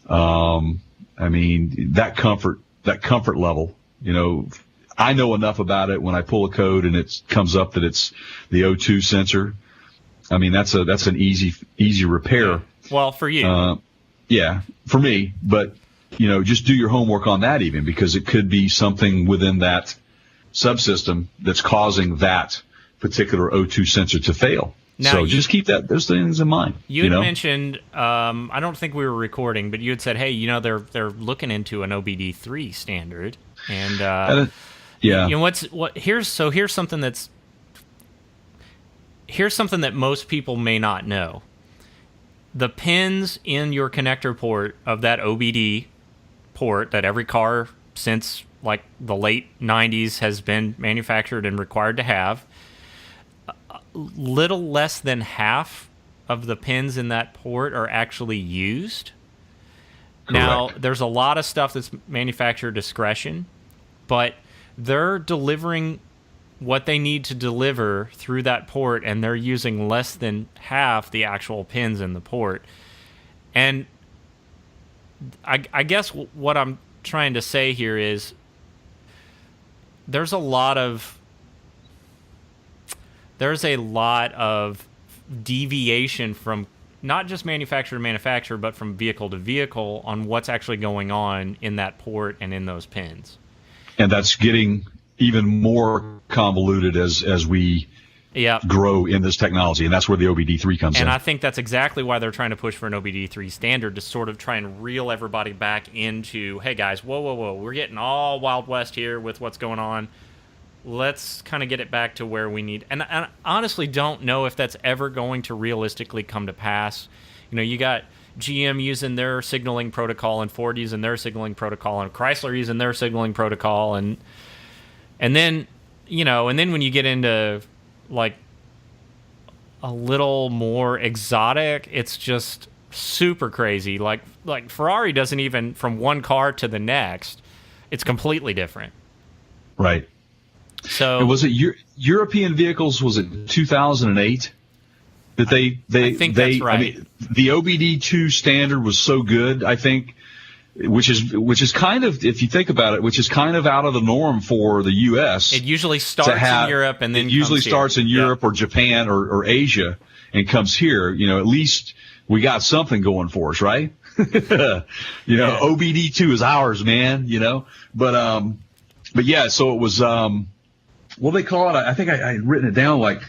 [SPEAKER 3] I mean, that comfort level, I know enough about it when I pull a code and it comes up that it's the O2 sensor. I mean, that's an easy repair.
[SPEAKER 2] Well, for you.
[SPEAKER 3] Yeah, for me, but just do your homework on that even, because it could be something within that subsystem that's causing that particular O2 sensor to fail.
[SPEAKER 2] Now,
[SPEAKER 3] so just keep those things in mind.
[SPEAKER 2] You had mentioned, I don't think we were recording, but you had said, hey, they're looking into an OBD III standard, and here's something that most people may not know. The pins in your connector port of that OBD port that every car since like the late 90s has been manufactured and required to have, little less than half of the pins in that port are actually used.
[SPEAKER 3] Correct.
[SPEAKER 2] Now, there's a lot of stuff that's manufacturer discretion, but they're delivering what they need to deliver through that port, and they're using less than half the actual pins in the port. And I guess what I'm trying to say here is there's a lot of deviation from not just manufacturer to manufacturer, but from vehicle to vehicle on what's actually going on in that port and in those pins.
[SPEAKER 3] And that's getting even more convoluted as we grow in this technology, and that's where the OBD III comes in.
[SPEAKER 2] And I think that's exactly why they're trying to push for an OBD III standard, to sort of try and reel everybody back into, hey guys, whoa, we're getting all Wild West here with what's going on. Let's kind of get it back to where we need. And I honestly don't know if that's ever going to realistically come to pass. You got GM using their signaling protocol, and Ford using their signaling protocol, and Chrysler using their signaling protocol, and then when you get into like a little more exotic, it's just super crazy. Like Ferrari doesn't even, from one car to the next, it's completely different.
[SPEAKER 3] Right.
[SPEAKER 2] So,
[SPEAKER 3] and was it European vehicles? Was it 2008 that they?
[SPEAKER 2] I think that's right.
[SPEAKER 3] I mean, the OBD II standard was so good, I think, which is kind of, if you think about it, which is kind of out of the norm for the U.S.
[SPEAKER 2] It usually starts in Europe and then
[SPEAKER 3] starts in Europe or Japan or Asia and comes here. At least we got something going for us, right? OBD II is ours, man. But yeah, so it was. What they call it? I think I had written it down. The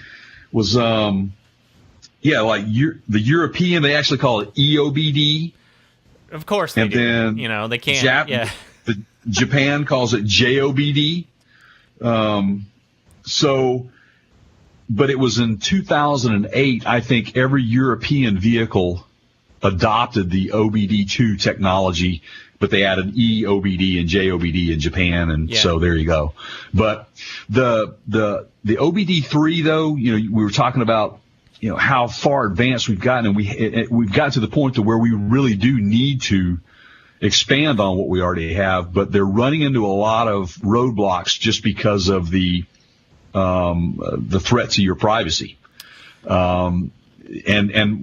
[SPEAKER 3] European, they actually call it EOBD.
[SPEAKER 2] Of course they do.
[SPEAKER 3] Then
[SPEAKER 2] they can't.
[SPEAKER 3] Japan calls it JOBD. But it was in 2008. I think every European vehicle adopted the OBD II technology, but they added EOBD and JOBD in Japan, and so there you go. But the OBD III, though, we were talking about how far advanced we've gotten, and we've got to the point to where we really do need to expand on what we already have, but they're running into a lot of roadblocks just because of the threat to your privacy. And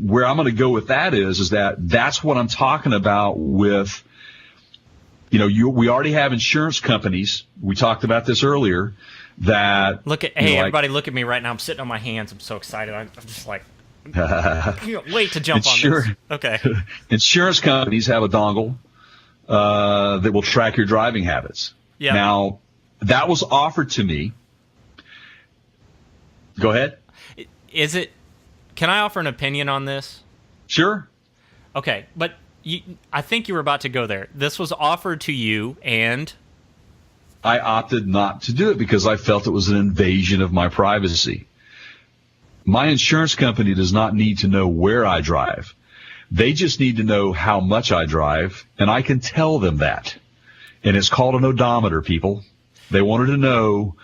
[SPEAKER 3] where I'm going to go with that is that's what I'm talking about with, we already have insurance companies. We talked about this earlier. That
[SPEAKER 2] everybody, look at me right now. I'm sitting on my hands. I'm so excited. I'm just like, can't wait to jump on this. Okay.
[SPEAKER 3] Insurance companies have a dongle that will track your driving habits. Yeah. Now, that was offered to me. Go ahead.
[SPEAKER 2] Can I offer an opinion on this?
[SPEAKER 3] Sure.
[SPEAKER 2] Okay, but I think you were about to go there. This was offered to you, and
[SPEAKER 3] I opted not to do it because I felt it was an invasion of my privacy. My insurance company does not need to know where I drive. They just need to know how much I drive, and I can tell them that. And it's called an odometer, people. They wanted to know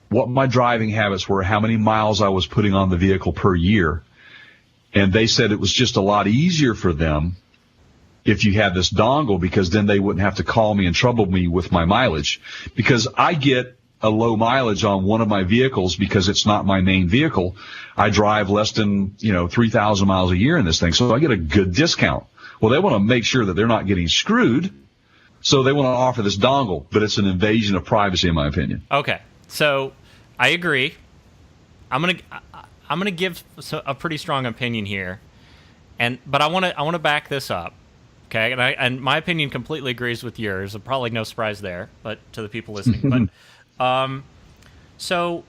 [SPEAKER 3] what my driving habits were, how many miles I was putting on the vehicle per year. And they said it was just a lot easier for them if you had this dongle, because then they wouldn't have to call me and trouble me with my mileage, because I get a low mileage on one of my vehicles because it's not my main vehicle. I drive less than, 3,000 miles a year in this thing, so I get a good discount. Well, they want to make sure that they're not getting screwed, so they want to offer this dongle, but it's an invasion of privacy, in my opinion.
[SPEAKER 2] Okay, so I agree. I'm gonna give a pretty strong opinion here, but I want to back this up. Okay, and my opinion completely agrees with yours. Probably no surprise there, but to the people listening. But so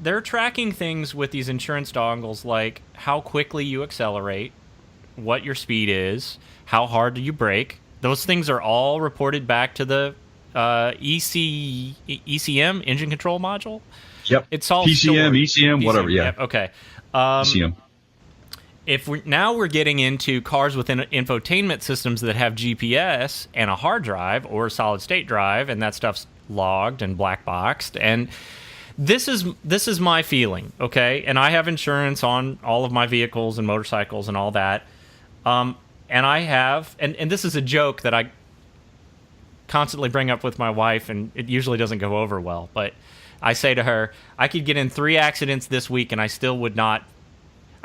[SPEAKER 2] they're tracking things with these insurance dongles, like how quickly you accelerate, what your speed is, how hard do you brake. Those things are all reported back to the ECM, engine control module.
[SPEAKER 3] Yep.
[SPEAKER 2] It's all
[SPEAKER 3] PCM, ECM, whatever. Yeah.
[SPEAKER 2] Yep. Okay.
[SPEAKER 3] ECM.
[SPEAKER 2] If we're getting into cars with infotainment systems that have GPS and a hard drive or a solid state drive, and that stuff's logged and black boxed, and this is my feeling, okay? And I have insurance on all of my vehicles and motorcycles and all that, and I have, and this is a joke that I constantly bring up with my wife, and it usually doesn't go over well, but I say to her, I could get in 3 accidents this week, and I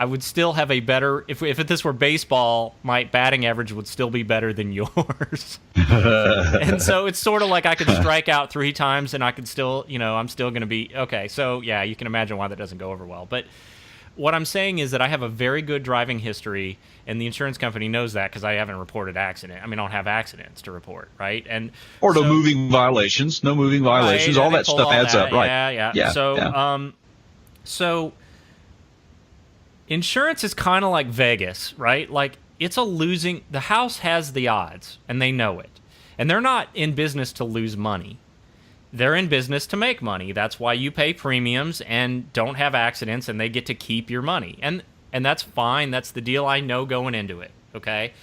[SPEAKER 2] would still have a better, if this were baseball, my batting average would still be better than yours. And so it's sort of like I could strike out 3 times and I could still, I'm still going to be, okay. So yeah, you can imagine why that doesn't go over well. But what I'm saying is that I have a very good driving history, and the insurance company knows that because I haven't reported accident. I don't have accidents to report, right?
[SPEAKER 3] Or no moving violations, all that stuff adds up, right?
[SPEAKER 2] Yeah. So insurance is kind of like Vegas, right? Like, the house has the odds, and they know it. And they're not in business to lose money. They're in business to make money. That's why you pay premiums and don't have accidents, and they get to keep your money. And that's fine. That's the deal I know going into it, okay?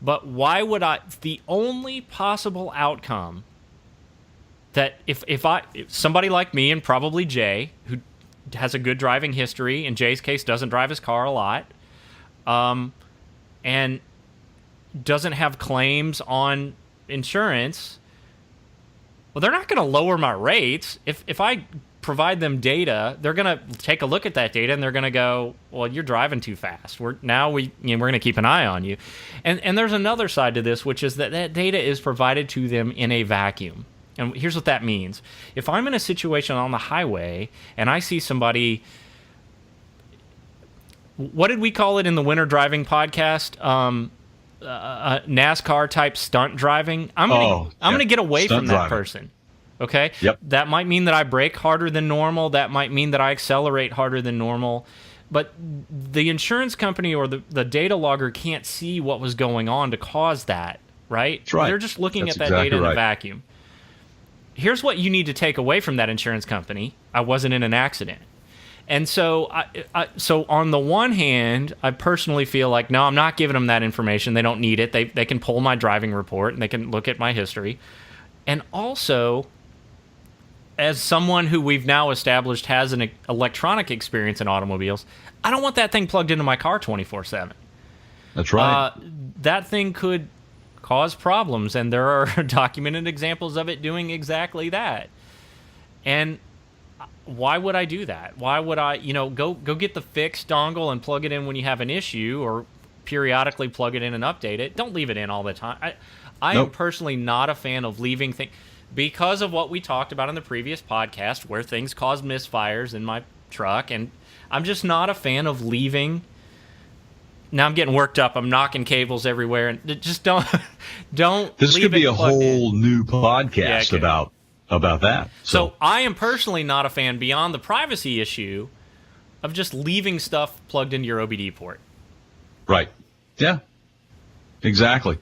[SPEAKER 2] But why would the only possible outcome that if somebody like me, and probably Jay, who has a good driving history, in Jay's case doesn't drive his car a lot, and doesn't have claims on insurance, well, they're not going to lower my rates. If I provide them data, they're going to take a look at that data, and they're going to go, well, you're driving too fast. We're going to keep an eye on you. And there's another side to this, which is that data is provided to them in a vacuum. And here's what that means. If I'm in a situation on the highway and I see somebody, what did we call it in the winter driving podcast? NASCAR type stunt driving. I'm gonna get away from that person. Okay.
[SPEAKER 3] Yep.
[SPEAKER 2] That might mean that I brake harder than normal. That might mean that I accelerate harder than normal. But the insurance company or the data logger can't see what was going on to cause that. Right.
[SPEAKER 3] That's right.
[SPEAKER 2] They're just looking
[SPEAKER 3] That's
[SPEAKER 2] at that
[SPEAKER 3] exactly
[SPEAKER 2] data in
[SPEAKER 3] right.
[SPEAKER 2] a vacuum. Here's what you need to take away from that insurance company. I wasn't in an accident. And so so on the one hand, I personally feel like, no, I'm not giving them that information. They don't need it. They can pull my driving report, and they can look at my history. And also, as someone who we've now established has an electronic experience in automobiles, I don't want that thing plugged into my car 24/7.
[SPEAKER 3] That's right.
[SPEAKER 2] That thing could cause problems, and there are documented examples of it doing exactly that. And why would I do that? Why would I, go get the fixed dongle and plug it in when you have an issue, or periodically plug it in and update it? Don't leave it in all the time. I am personally not a fan of leaving things, because of what we talked about in the previous podcast, where things caused misfires in my truck, and I'm just not a fan of leaving. Now I'm getting worked up. I'm knocking cables everywhere, and just don't.
[SPEAKER 3] This
[SPEAKER 2] leave
[SPEAKER 3] could be
[SPEAKER 2] it
[SPEAKER 3] a
[SPEAKER 2] plugged
[SPEAKER 3] whole
[SPEAKER 2] in.
[SPEAKER 3] new podcast about that.
[SPEAKER 2] So I am personally not a fan, beyond the privacy issue, of just leaving stuff plugged into your OBD port.
[SPEAKER 3] Right. Yeah. Exactly.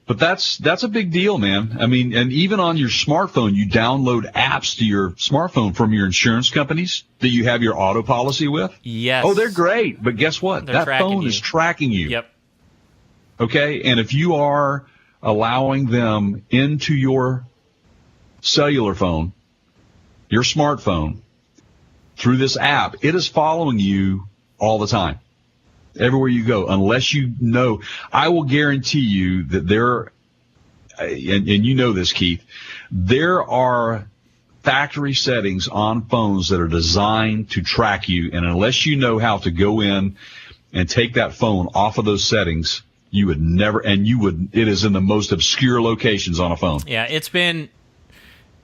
[SPEAKER 3] But that's a big deal, man. And even on your smartphone, you download apps to your smartphone from your insurance companies that you have your auto policy with.
[SPEAKER 2] Yes.
[SPEAKER 3] Oh, they're great. But guess what?
[SPEAKER 2] They're
[SPEAKER 3] that phone
[SPEAKER 2] you.
[SPEAKER 3] is tracking you.
[SPEAKER 2] Yep.
[SPEAKER 3] Okay. And if you are allowing them into your cellular phone, your smartphone, through this app, it is following you all the time. Everywhere you go, unless you know, I will guarantee you that and you know this, Keith, there are factory settings on phones that are designed to track you, and unless you know how to go in and take that phone off of those settings, you would never, it is in the most obscure locations on a phone.
[SPEAKER 2] Yeah, it's been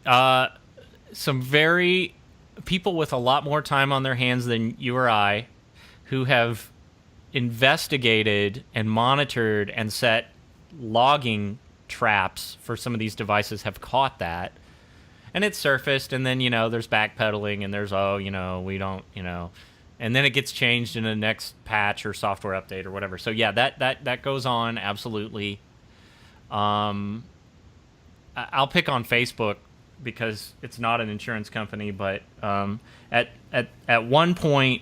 [SPEAKER 2] some very people with a lot more time on their hands than you or I who have investigated and monitored and set logging traps for some of these devices have caught that. And it's surfaced, and then, there's backpedaling, and there's, we don't, and then it gets changed in the next patch or software update or whatever. So, yeah, that goes on, absolutely. I'll pick on Facebook because it's not an insurance company, but at one point,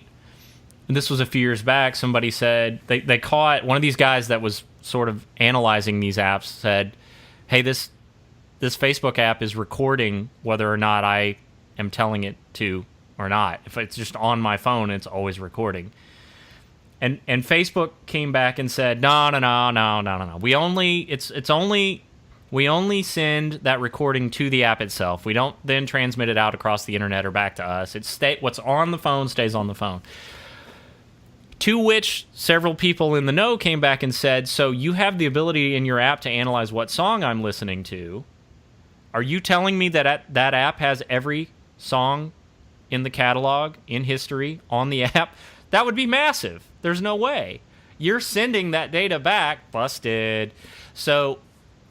[SPEAKER 2] and this was a few years back, somebody said, they caught, one of these guys that was sort of analyzing these apps said, hey, this Facebook app is recording whether or not I am telling it to or not. If it's just on my phone, it's always recording. And Facebook came back and said, no. We only send that recording to the app itself. We don't then transmit it out across the internet or back to us. What's on the phone stays on the phone. To which several people in the know came back and said, so you have the ability in your app to analyze what song I'm listening to. Are you telling me that that app has every song in the catalog, in history, on the app? That would be massive. There's no way. You're sending that data back. Busted. So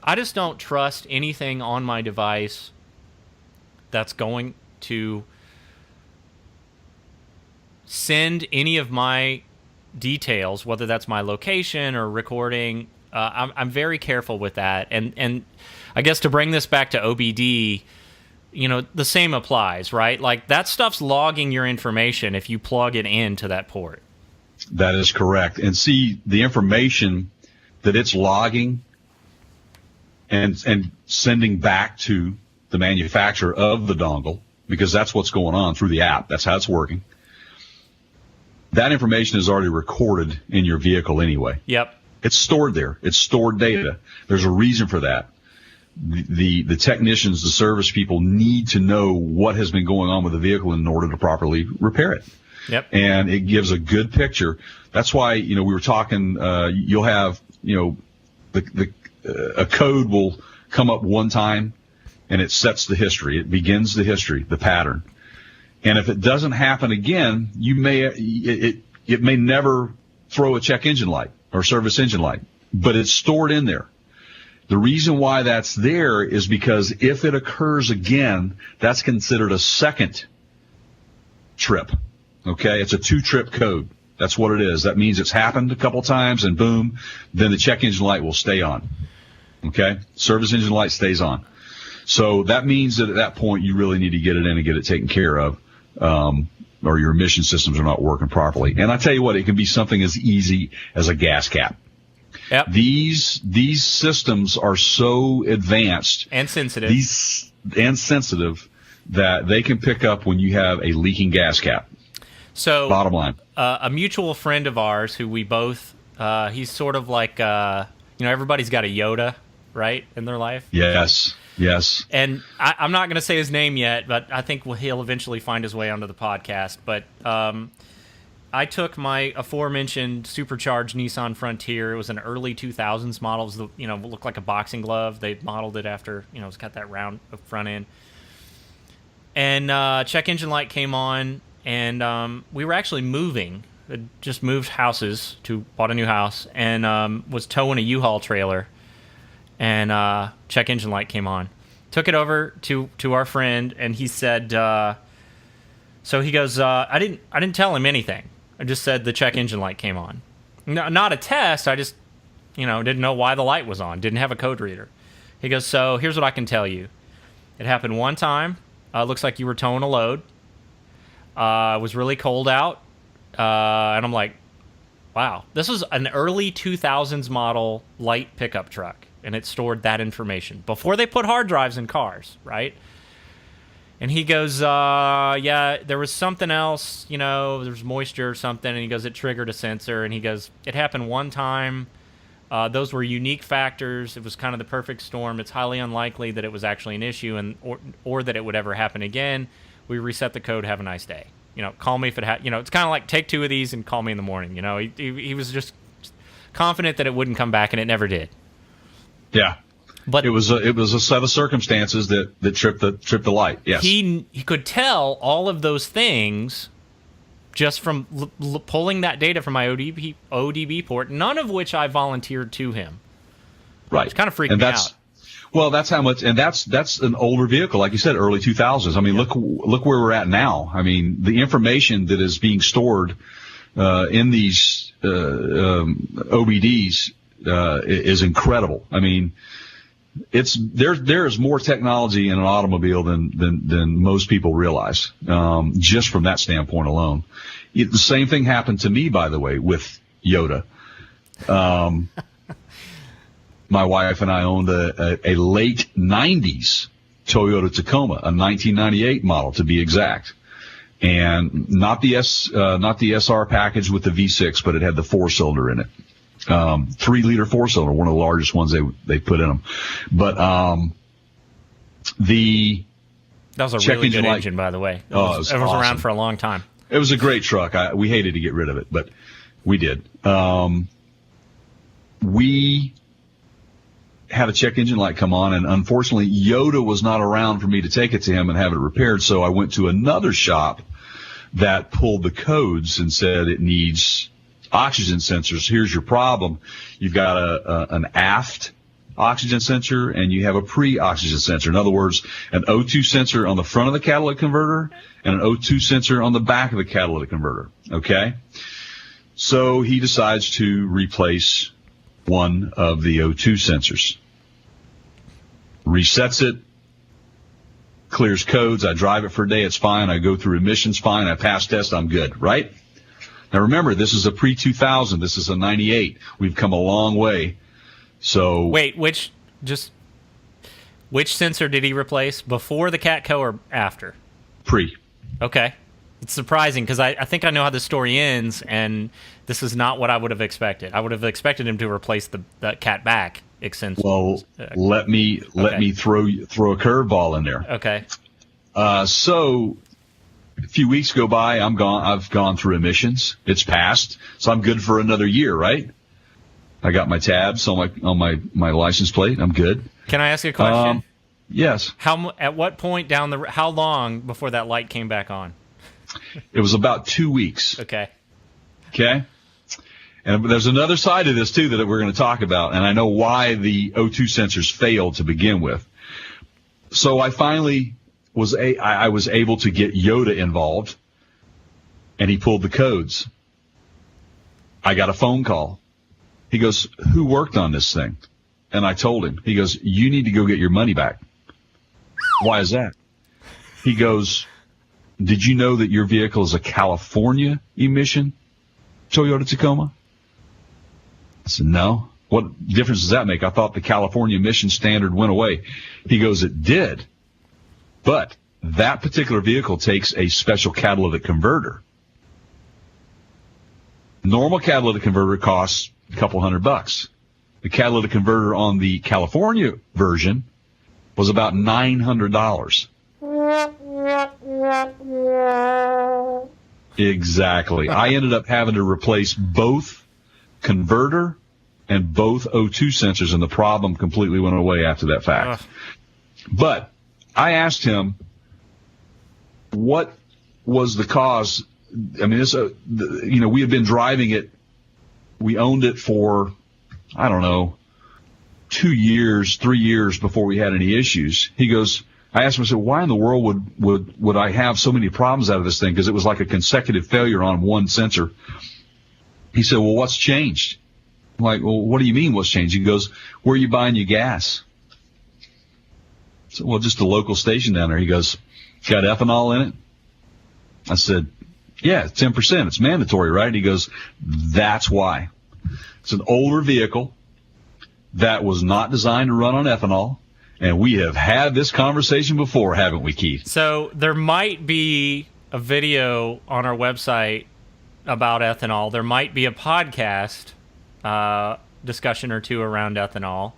[SPEAKER 2] I just don't trust anything on my device that's going to send any of my details, whether that's my location or recording. I'm very careful with that. And I guess to bring this back to OBD, the same applies, right? Like that stuff's logging your information if you plug it into that port.
[SPEAKER 3] That is correct. And see, the information that it's logging and sending back to the manufacturer of the dongle, because that's what's going on through the app. That's how it's working. That information is already recorded in your vehicle anyway.
[SPEAKER 2] Yep.
[SPEAKER 3] It's stored there. It's stored data. There's a reason for that. The technicians, the service people need to know what has been going on with the vehicle in order to properly repair it.
[SPEAKER 2] Yep.
[SPEAKER 3] And it gives a good picture. That's why, we were talking, you'll have, a code will come up one time and it sets the history. It begins the history, the pattern. And if it doesn't happen again, it may never throw a check engine light or service engine light, but it's stored in there. The reason why that's there is because if it occurs again, that's considered a second trip. Okay? It's a 2-trip code. That's what it is. That means it's happened a couple times and boom, then the check engine light will stay on. Okay? Service engine light stays on. So that means that at that point you really need to get it in and get it taken care of, or your emission systems are not working properly. And I tell you what, it can be something as easy as a gas cap.
[SPEAKER 2] Yep.
[SPEAKER 3] These systems are so advanced
[SPEAKER 2] and sensitive.
[SPEAKER 3] That they can pick up when you have a leaking gas cap.
[SPEAKER 2] So,
[SPEAKER 3] bottom line,
[SPEAKER 2] a mutual friend of ours who we both, he's sort of like, everybody's got a Yoda, right, in their life.
[SPEAKER 3] Yes.
[SPEAKER 2] And I'm not going to say his name yet, but I think he'll eventually find his way onto the podcast. But I took my aforementioned supercharged Nissan Frontier. It was an early 2000s model. It was looked like a boxing glove. They modeled it after, it's got that round front end. And check engine light came on, and we were actually moving. Just moved houses bought a new house, and was towing a U-Haul trailer. And check engine light came on. Took it over to our friend, and he said, so he goes, I didn't tell him anything. I just said the check engine light came on. No, not a test. I just, didn't know why the light was on. Didn't have a code reader. He goes, so here's what I can tell you. It happened one time. Looks like you were towing a load. It was really cold out. And I'm like, wow. This was an early 2000s model light pickup truck. And it stored that information before they put hard drives in cars, right? And he goes, yeah, there was something else, there was moisture or something. And he goes, it triggered a sensor. And he goes, it happened one time. Those were unique factors. It was kind of the perfect storm. It's highly unlikely that it was actually an issue or that it would ever happen again. We reset the code. Have a nice day. Call me if it it's kind of like take 2 of these and call me in the morning. He was just confident that it wouldn't come back, and it never did.
[SPEAKER 3] Yeah.
[SPEAKER 2] But
[SPEAKER 3] it was a set of circumstances that tripped the light. Yes.
[SPEAKER 2] He could tell all of those things just from pulling that data from my ODB port, none of which I volunteered to him.
[SPEAKER 3] Right.
[SPEAKER 2] It's kind of freaked me out.
[SPEAKER 3] Well, that's how much, and that's an older vehicle, like you said, early 2000s. I mean, look where we're at now. I mean, the information that is being stored in these OBDs is incredible. I mean, there is more technology in an automobile than most people realize, just from that standpoint alone. The same thing happened to me, by the way, with Yoda. My wife and I owned a late 90s Toyota Tacoma, a 1998 model to be exact, and not the SR package with the V6, but it had the 4-cylinder in it. 3-liter 4-cylinder, one of the largest ones they put in them. But that
[SPEAKER 2] was a really good engine, by the way. It was awesome. Around for a long time. It
[SPEAKER 3] was a great truck. We hated to get rid of it, but we did. We had a check engine light come on, and unfortunately, Yoda was not around for me to take it to him and have it repaired. So I went to another shop that pulled the codes and said it needs oxygen sensors. Here's your problem. You've got an aft oxygen sensor and you have a pre-oxygen sensor. In other words, an O2 sensor on the front of the catalytic converter and an O2 sensor on the back of the catalytic converter. Okay? So he decides to replace one of the O2 sensors. Resets it, clears codes. I drive it for a day. It's fine. I go through emissions fine. I pass test. I'm good, right? Now remember, this is a pre-2000. This is a 98. We've come a long way. So
[SPEAKER 2] wait, which sensor did he replace? Before the Catco or after?
[SPEAKER 3] Pre.
[SPEAKER 2] Okay. It's surprising because I think I know how the story ends, and this is not what I would have expected. I would have expected him to replace the Cat back sensor.
[SPEAKER 3] Well, let me throw a curveball in there.
[SPEAKER 2] Okay.
[SPEAKER 3] So a few weeks go by, I've gone through emissions. It's passed, so I'm good for another year, right? I got my tabs on my license plate. I'm good.
[SPEAKER 2] Can I ask you a question?
[SPEAKER 3] Yes.
[SPEAKER 2] At what point how long before that light came back on?
[SPEAKER 3] It was about 2 weeks.
[SPEAKER 2] Okay.
[SPEAKER 3] And there's another side of this too that we're going to talk about, and I know why the O2 sensors failed to begin with. So I finally was able to get Yoda involved, and he pulled the codes. I got a phone call. He goes, "Who worked on this thing?" And I told him. He goes, "You need to go get your money back." Why is that? He goes, "Did you know that your vehicle is a California emission Toyota Tacoma?" I said, "No." "What difference does that make? I thought the California emission standard went away." He goes, "It did. But that particular vehicle takes a special catalytic converter. Normal catalytic converter costs a couple $100. The catalytic converter on the California version was about $900. Exactly. I ended up having to replace both converter and both O2 sensors, and the problem completely went away after that fact. But I asked him, what was the cause? I mean, we had been driving it. We owned it for, I don't know, 2 years, 3 years before we had any issues. He goes, I asked him, I said, why in the world would I have so many problems out of this thing? Because it was like a consecutive failure on one sensor. He said, well, what's changed? I'm like, well, what do you mean what's changed? He goes, where are you buying your gas? I said, well, just a local station down there. He goes, got ethanol in it? I said, yeah, 10%. It's mandatory, right? He goes, that's why. It's an older vehicle that was not designed to run on ethanol. And we have had this conversation before, haven't we, Keith?
[SPEAKER 2] So there might be a video on our website about ethanol. There might be a podcast discussion or two around ethanol.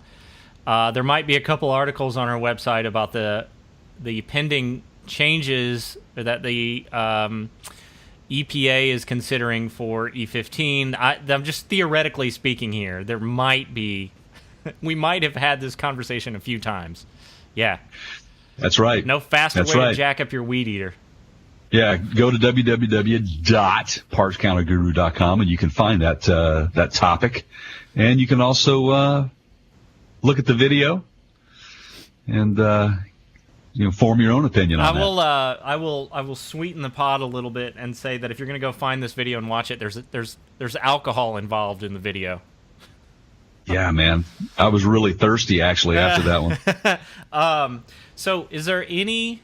[SPEAKER 2] There might be a couple articles on our website about the pending changes that the EPA is considering for E15. I'm just theoretically speaking here. There might be. We might have had this conversation a few times. Yeah.
[SPEAKER 3] That's right.
[SPEAKER 2] No faster way to jack up your weed eater.
[SPEAKER 3] Yeah, go to www.partscounterguru.com and you can find that topic. And you can also look at the video and form your own opinion on that.
[SPEAKER 2] I will sweeten the pot a little bit and say that if you're going to go find this video and watch it, there's alcohol involved in the video.
[SPEAKER 3] Yeah, man. I was really thirsty, actually, after that
[SPEAKER 2] one. So is there any...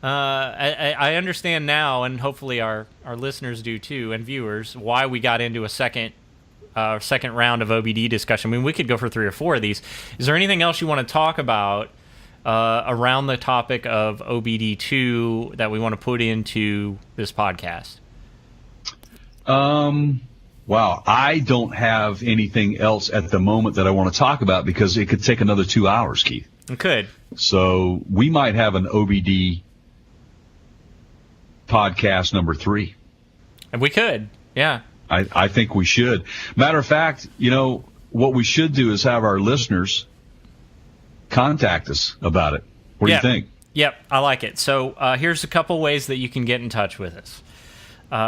[SPEAKER 2] I understand now, and hopefully our listeners do too, and viewers, why we got into a second round of OBD discussion. I mean, we could go for 3 or 4 of these. Is there anything else you want to talk about around the topic of OBD II that we want to put into this podcast?
[SPEAKER 3] Wow, I don't have anything else at the moment that I want to talk about because it could take another 2 hours, Keith.
[SPEAKER 2] It could.
[SPEAKER 3] So we might have an OBD podcast number 3.
[SPEAKER 2] And we could, yeah.
[SPEAKER 3] I think we should. Matter of fact, what we should do is have our listeners contact us about it. What do you think?
[SPEAKER 2] Yep, I like it. So here's a couple ways that you can get in touch with us.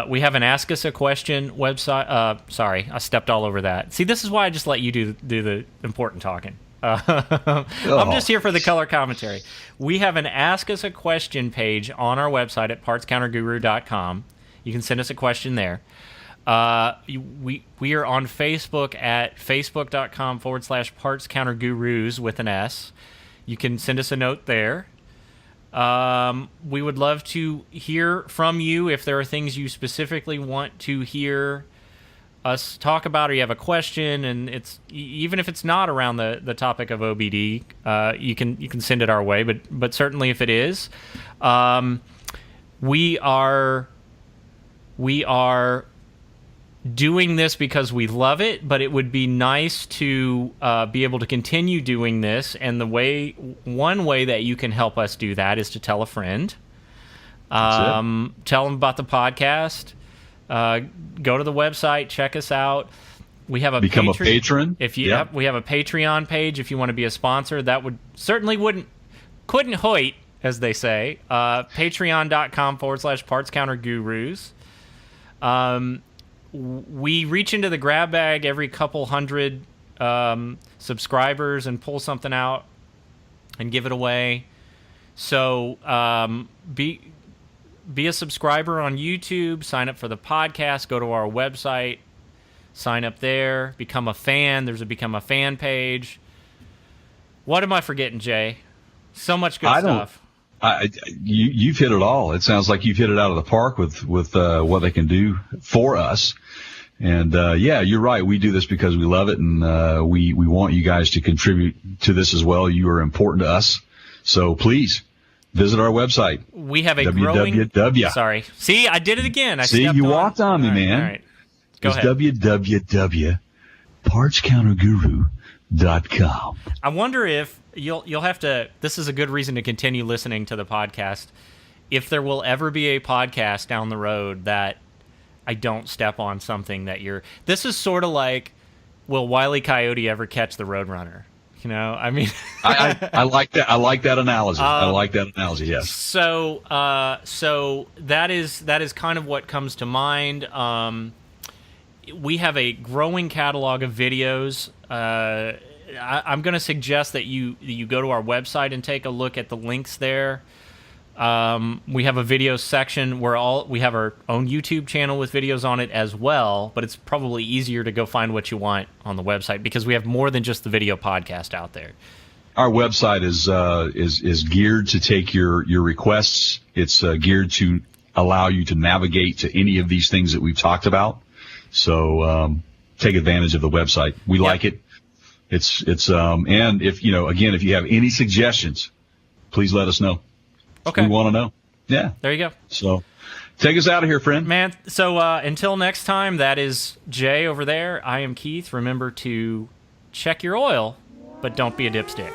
[SPEAKER 2] We have an Ask Us a Question website. Sorry, I stepped all over that. See, this is why I just let you do the important talking. I'm just here for the color commentary. We have an Ask Us a Question page on our website at partscounterguru.com. You can send us a question there. We are on Facebook at facebook.com/partscountergurus with an S. You can send us a note there. We would love to hear from you if there are things you specifically want to hear us talk about, or you have a question, and it's even if it's not around the topic of OBD, you can send it our way. But certainly if it is, we are doing this because we love it, but it would be nice to be able to continue doing this. And one way that you can help us do that is to tell a friend. Tell them about the podcast. Go to the website, check us out. We have
[SPEAKER 3] become a patron.
[SPEAKER 2] We have a Patreon page. If you want to be a sponsor, that would couldn't hoit, as they say. Patreon.com/partscountergurus. We reach into the grab bag every couple hundred subscribers and pull something out and give it away. So be a subscriber on YouTube, sign up for the podcast, go to our website, sign up there, become a fan. There's a Become a Fan page. What am I forgetting, Jay? So much good stuff.
[SPEAKER 3] You've hit it all. It sounds like you've hit it out of the park with what they can do for us. And you're right. We do this because we love it, and we want you guys to contribute to this as well. You are important to us. So please visit our website.
[SPEAKER 2] We have a growing... Sorry. See, I did it again.
[SPEAKER 3] You walked on me, man.
[SPEAKER 2] All right. Go ahead.
[SPEAKER 3] www.partscounterguru.com.
[SPEAKER 2] I wonder if you'll have to... This is a good reason to continue listening to the podcast. If there will ever be a podcast down the road that I don't step on something that you're... This is sort of like, will Wile E. Coyote ever catch the Roadrunner? I mean...
[SPEAKER 3] I like that. I like that analogy. Yes.
[SPEAKER 2] So that is kind of what comes to mind. We have a growing catalog of videos. I'm going to suggest that you go to our website and take a look at the links there. We have a video section where we have our own YouTube channel with videos on it as well, but it's probably easier to go find what you want on the website because we have more than just the video podcast out there.
[SPEAKER 3] Our website is geared to take your requests. It's geared to allow you to navigate to any of these things that we've talked about. So take advantage of the website. We like it. And if again, if you have any suggestions, please let us know.
[SPEAKER 2] Okay.
[SPEAKER 3] We want to know. Yeah.
[SPEAKER 2] There you go.
[SPEAKER 3] So take us out of here, friend.
[SPEAKER 2] Man, so until next time, that is Jay over there. I am Keith. Remember to check your oil, but don't be a dipstick.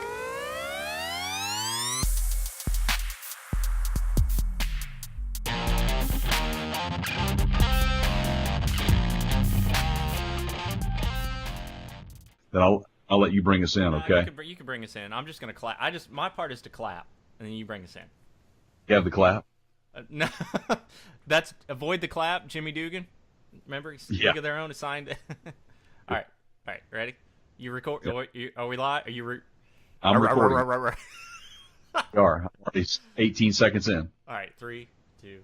[SPEAKER 3] Then I'll let you bring us in, okay?
[SPEAKER 2] You can bring us in. I'm just going to clap. My part is to clap, and then you bring us in.
[SPEAKER 3] You have the clap?
[SPEAKER 2] No, that's avoid the clap, Jimmy Dugan. Remember, League of Their Own assigned. All right, ready? You record?
[SPEAKER 3] Yeah.
[SPEAKER 2] Are we live? Are you?
[SPEAKER 3] I'm recording. We are. 18 seconds in.
[SPEAKER 2] All right, 3, 2.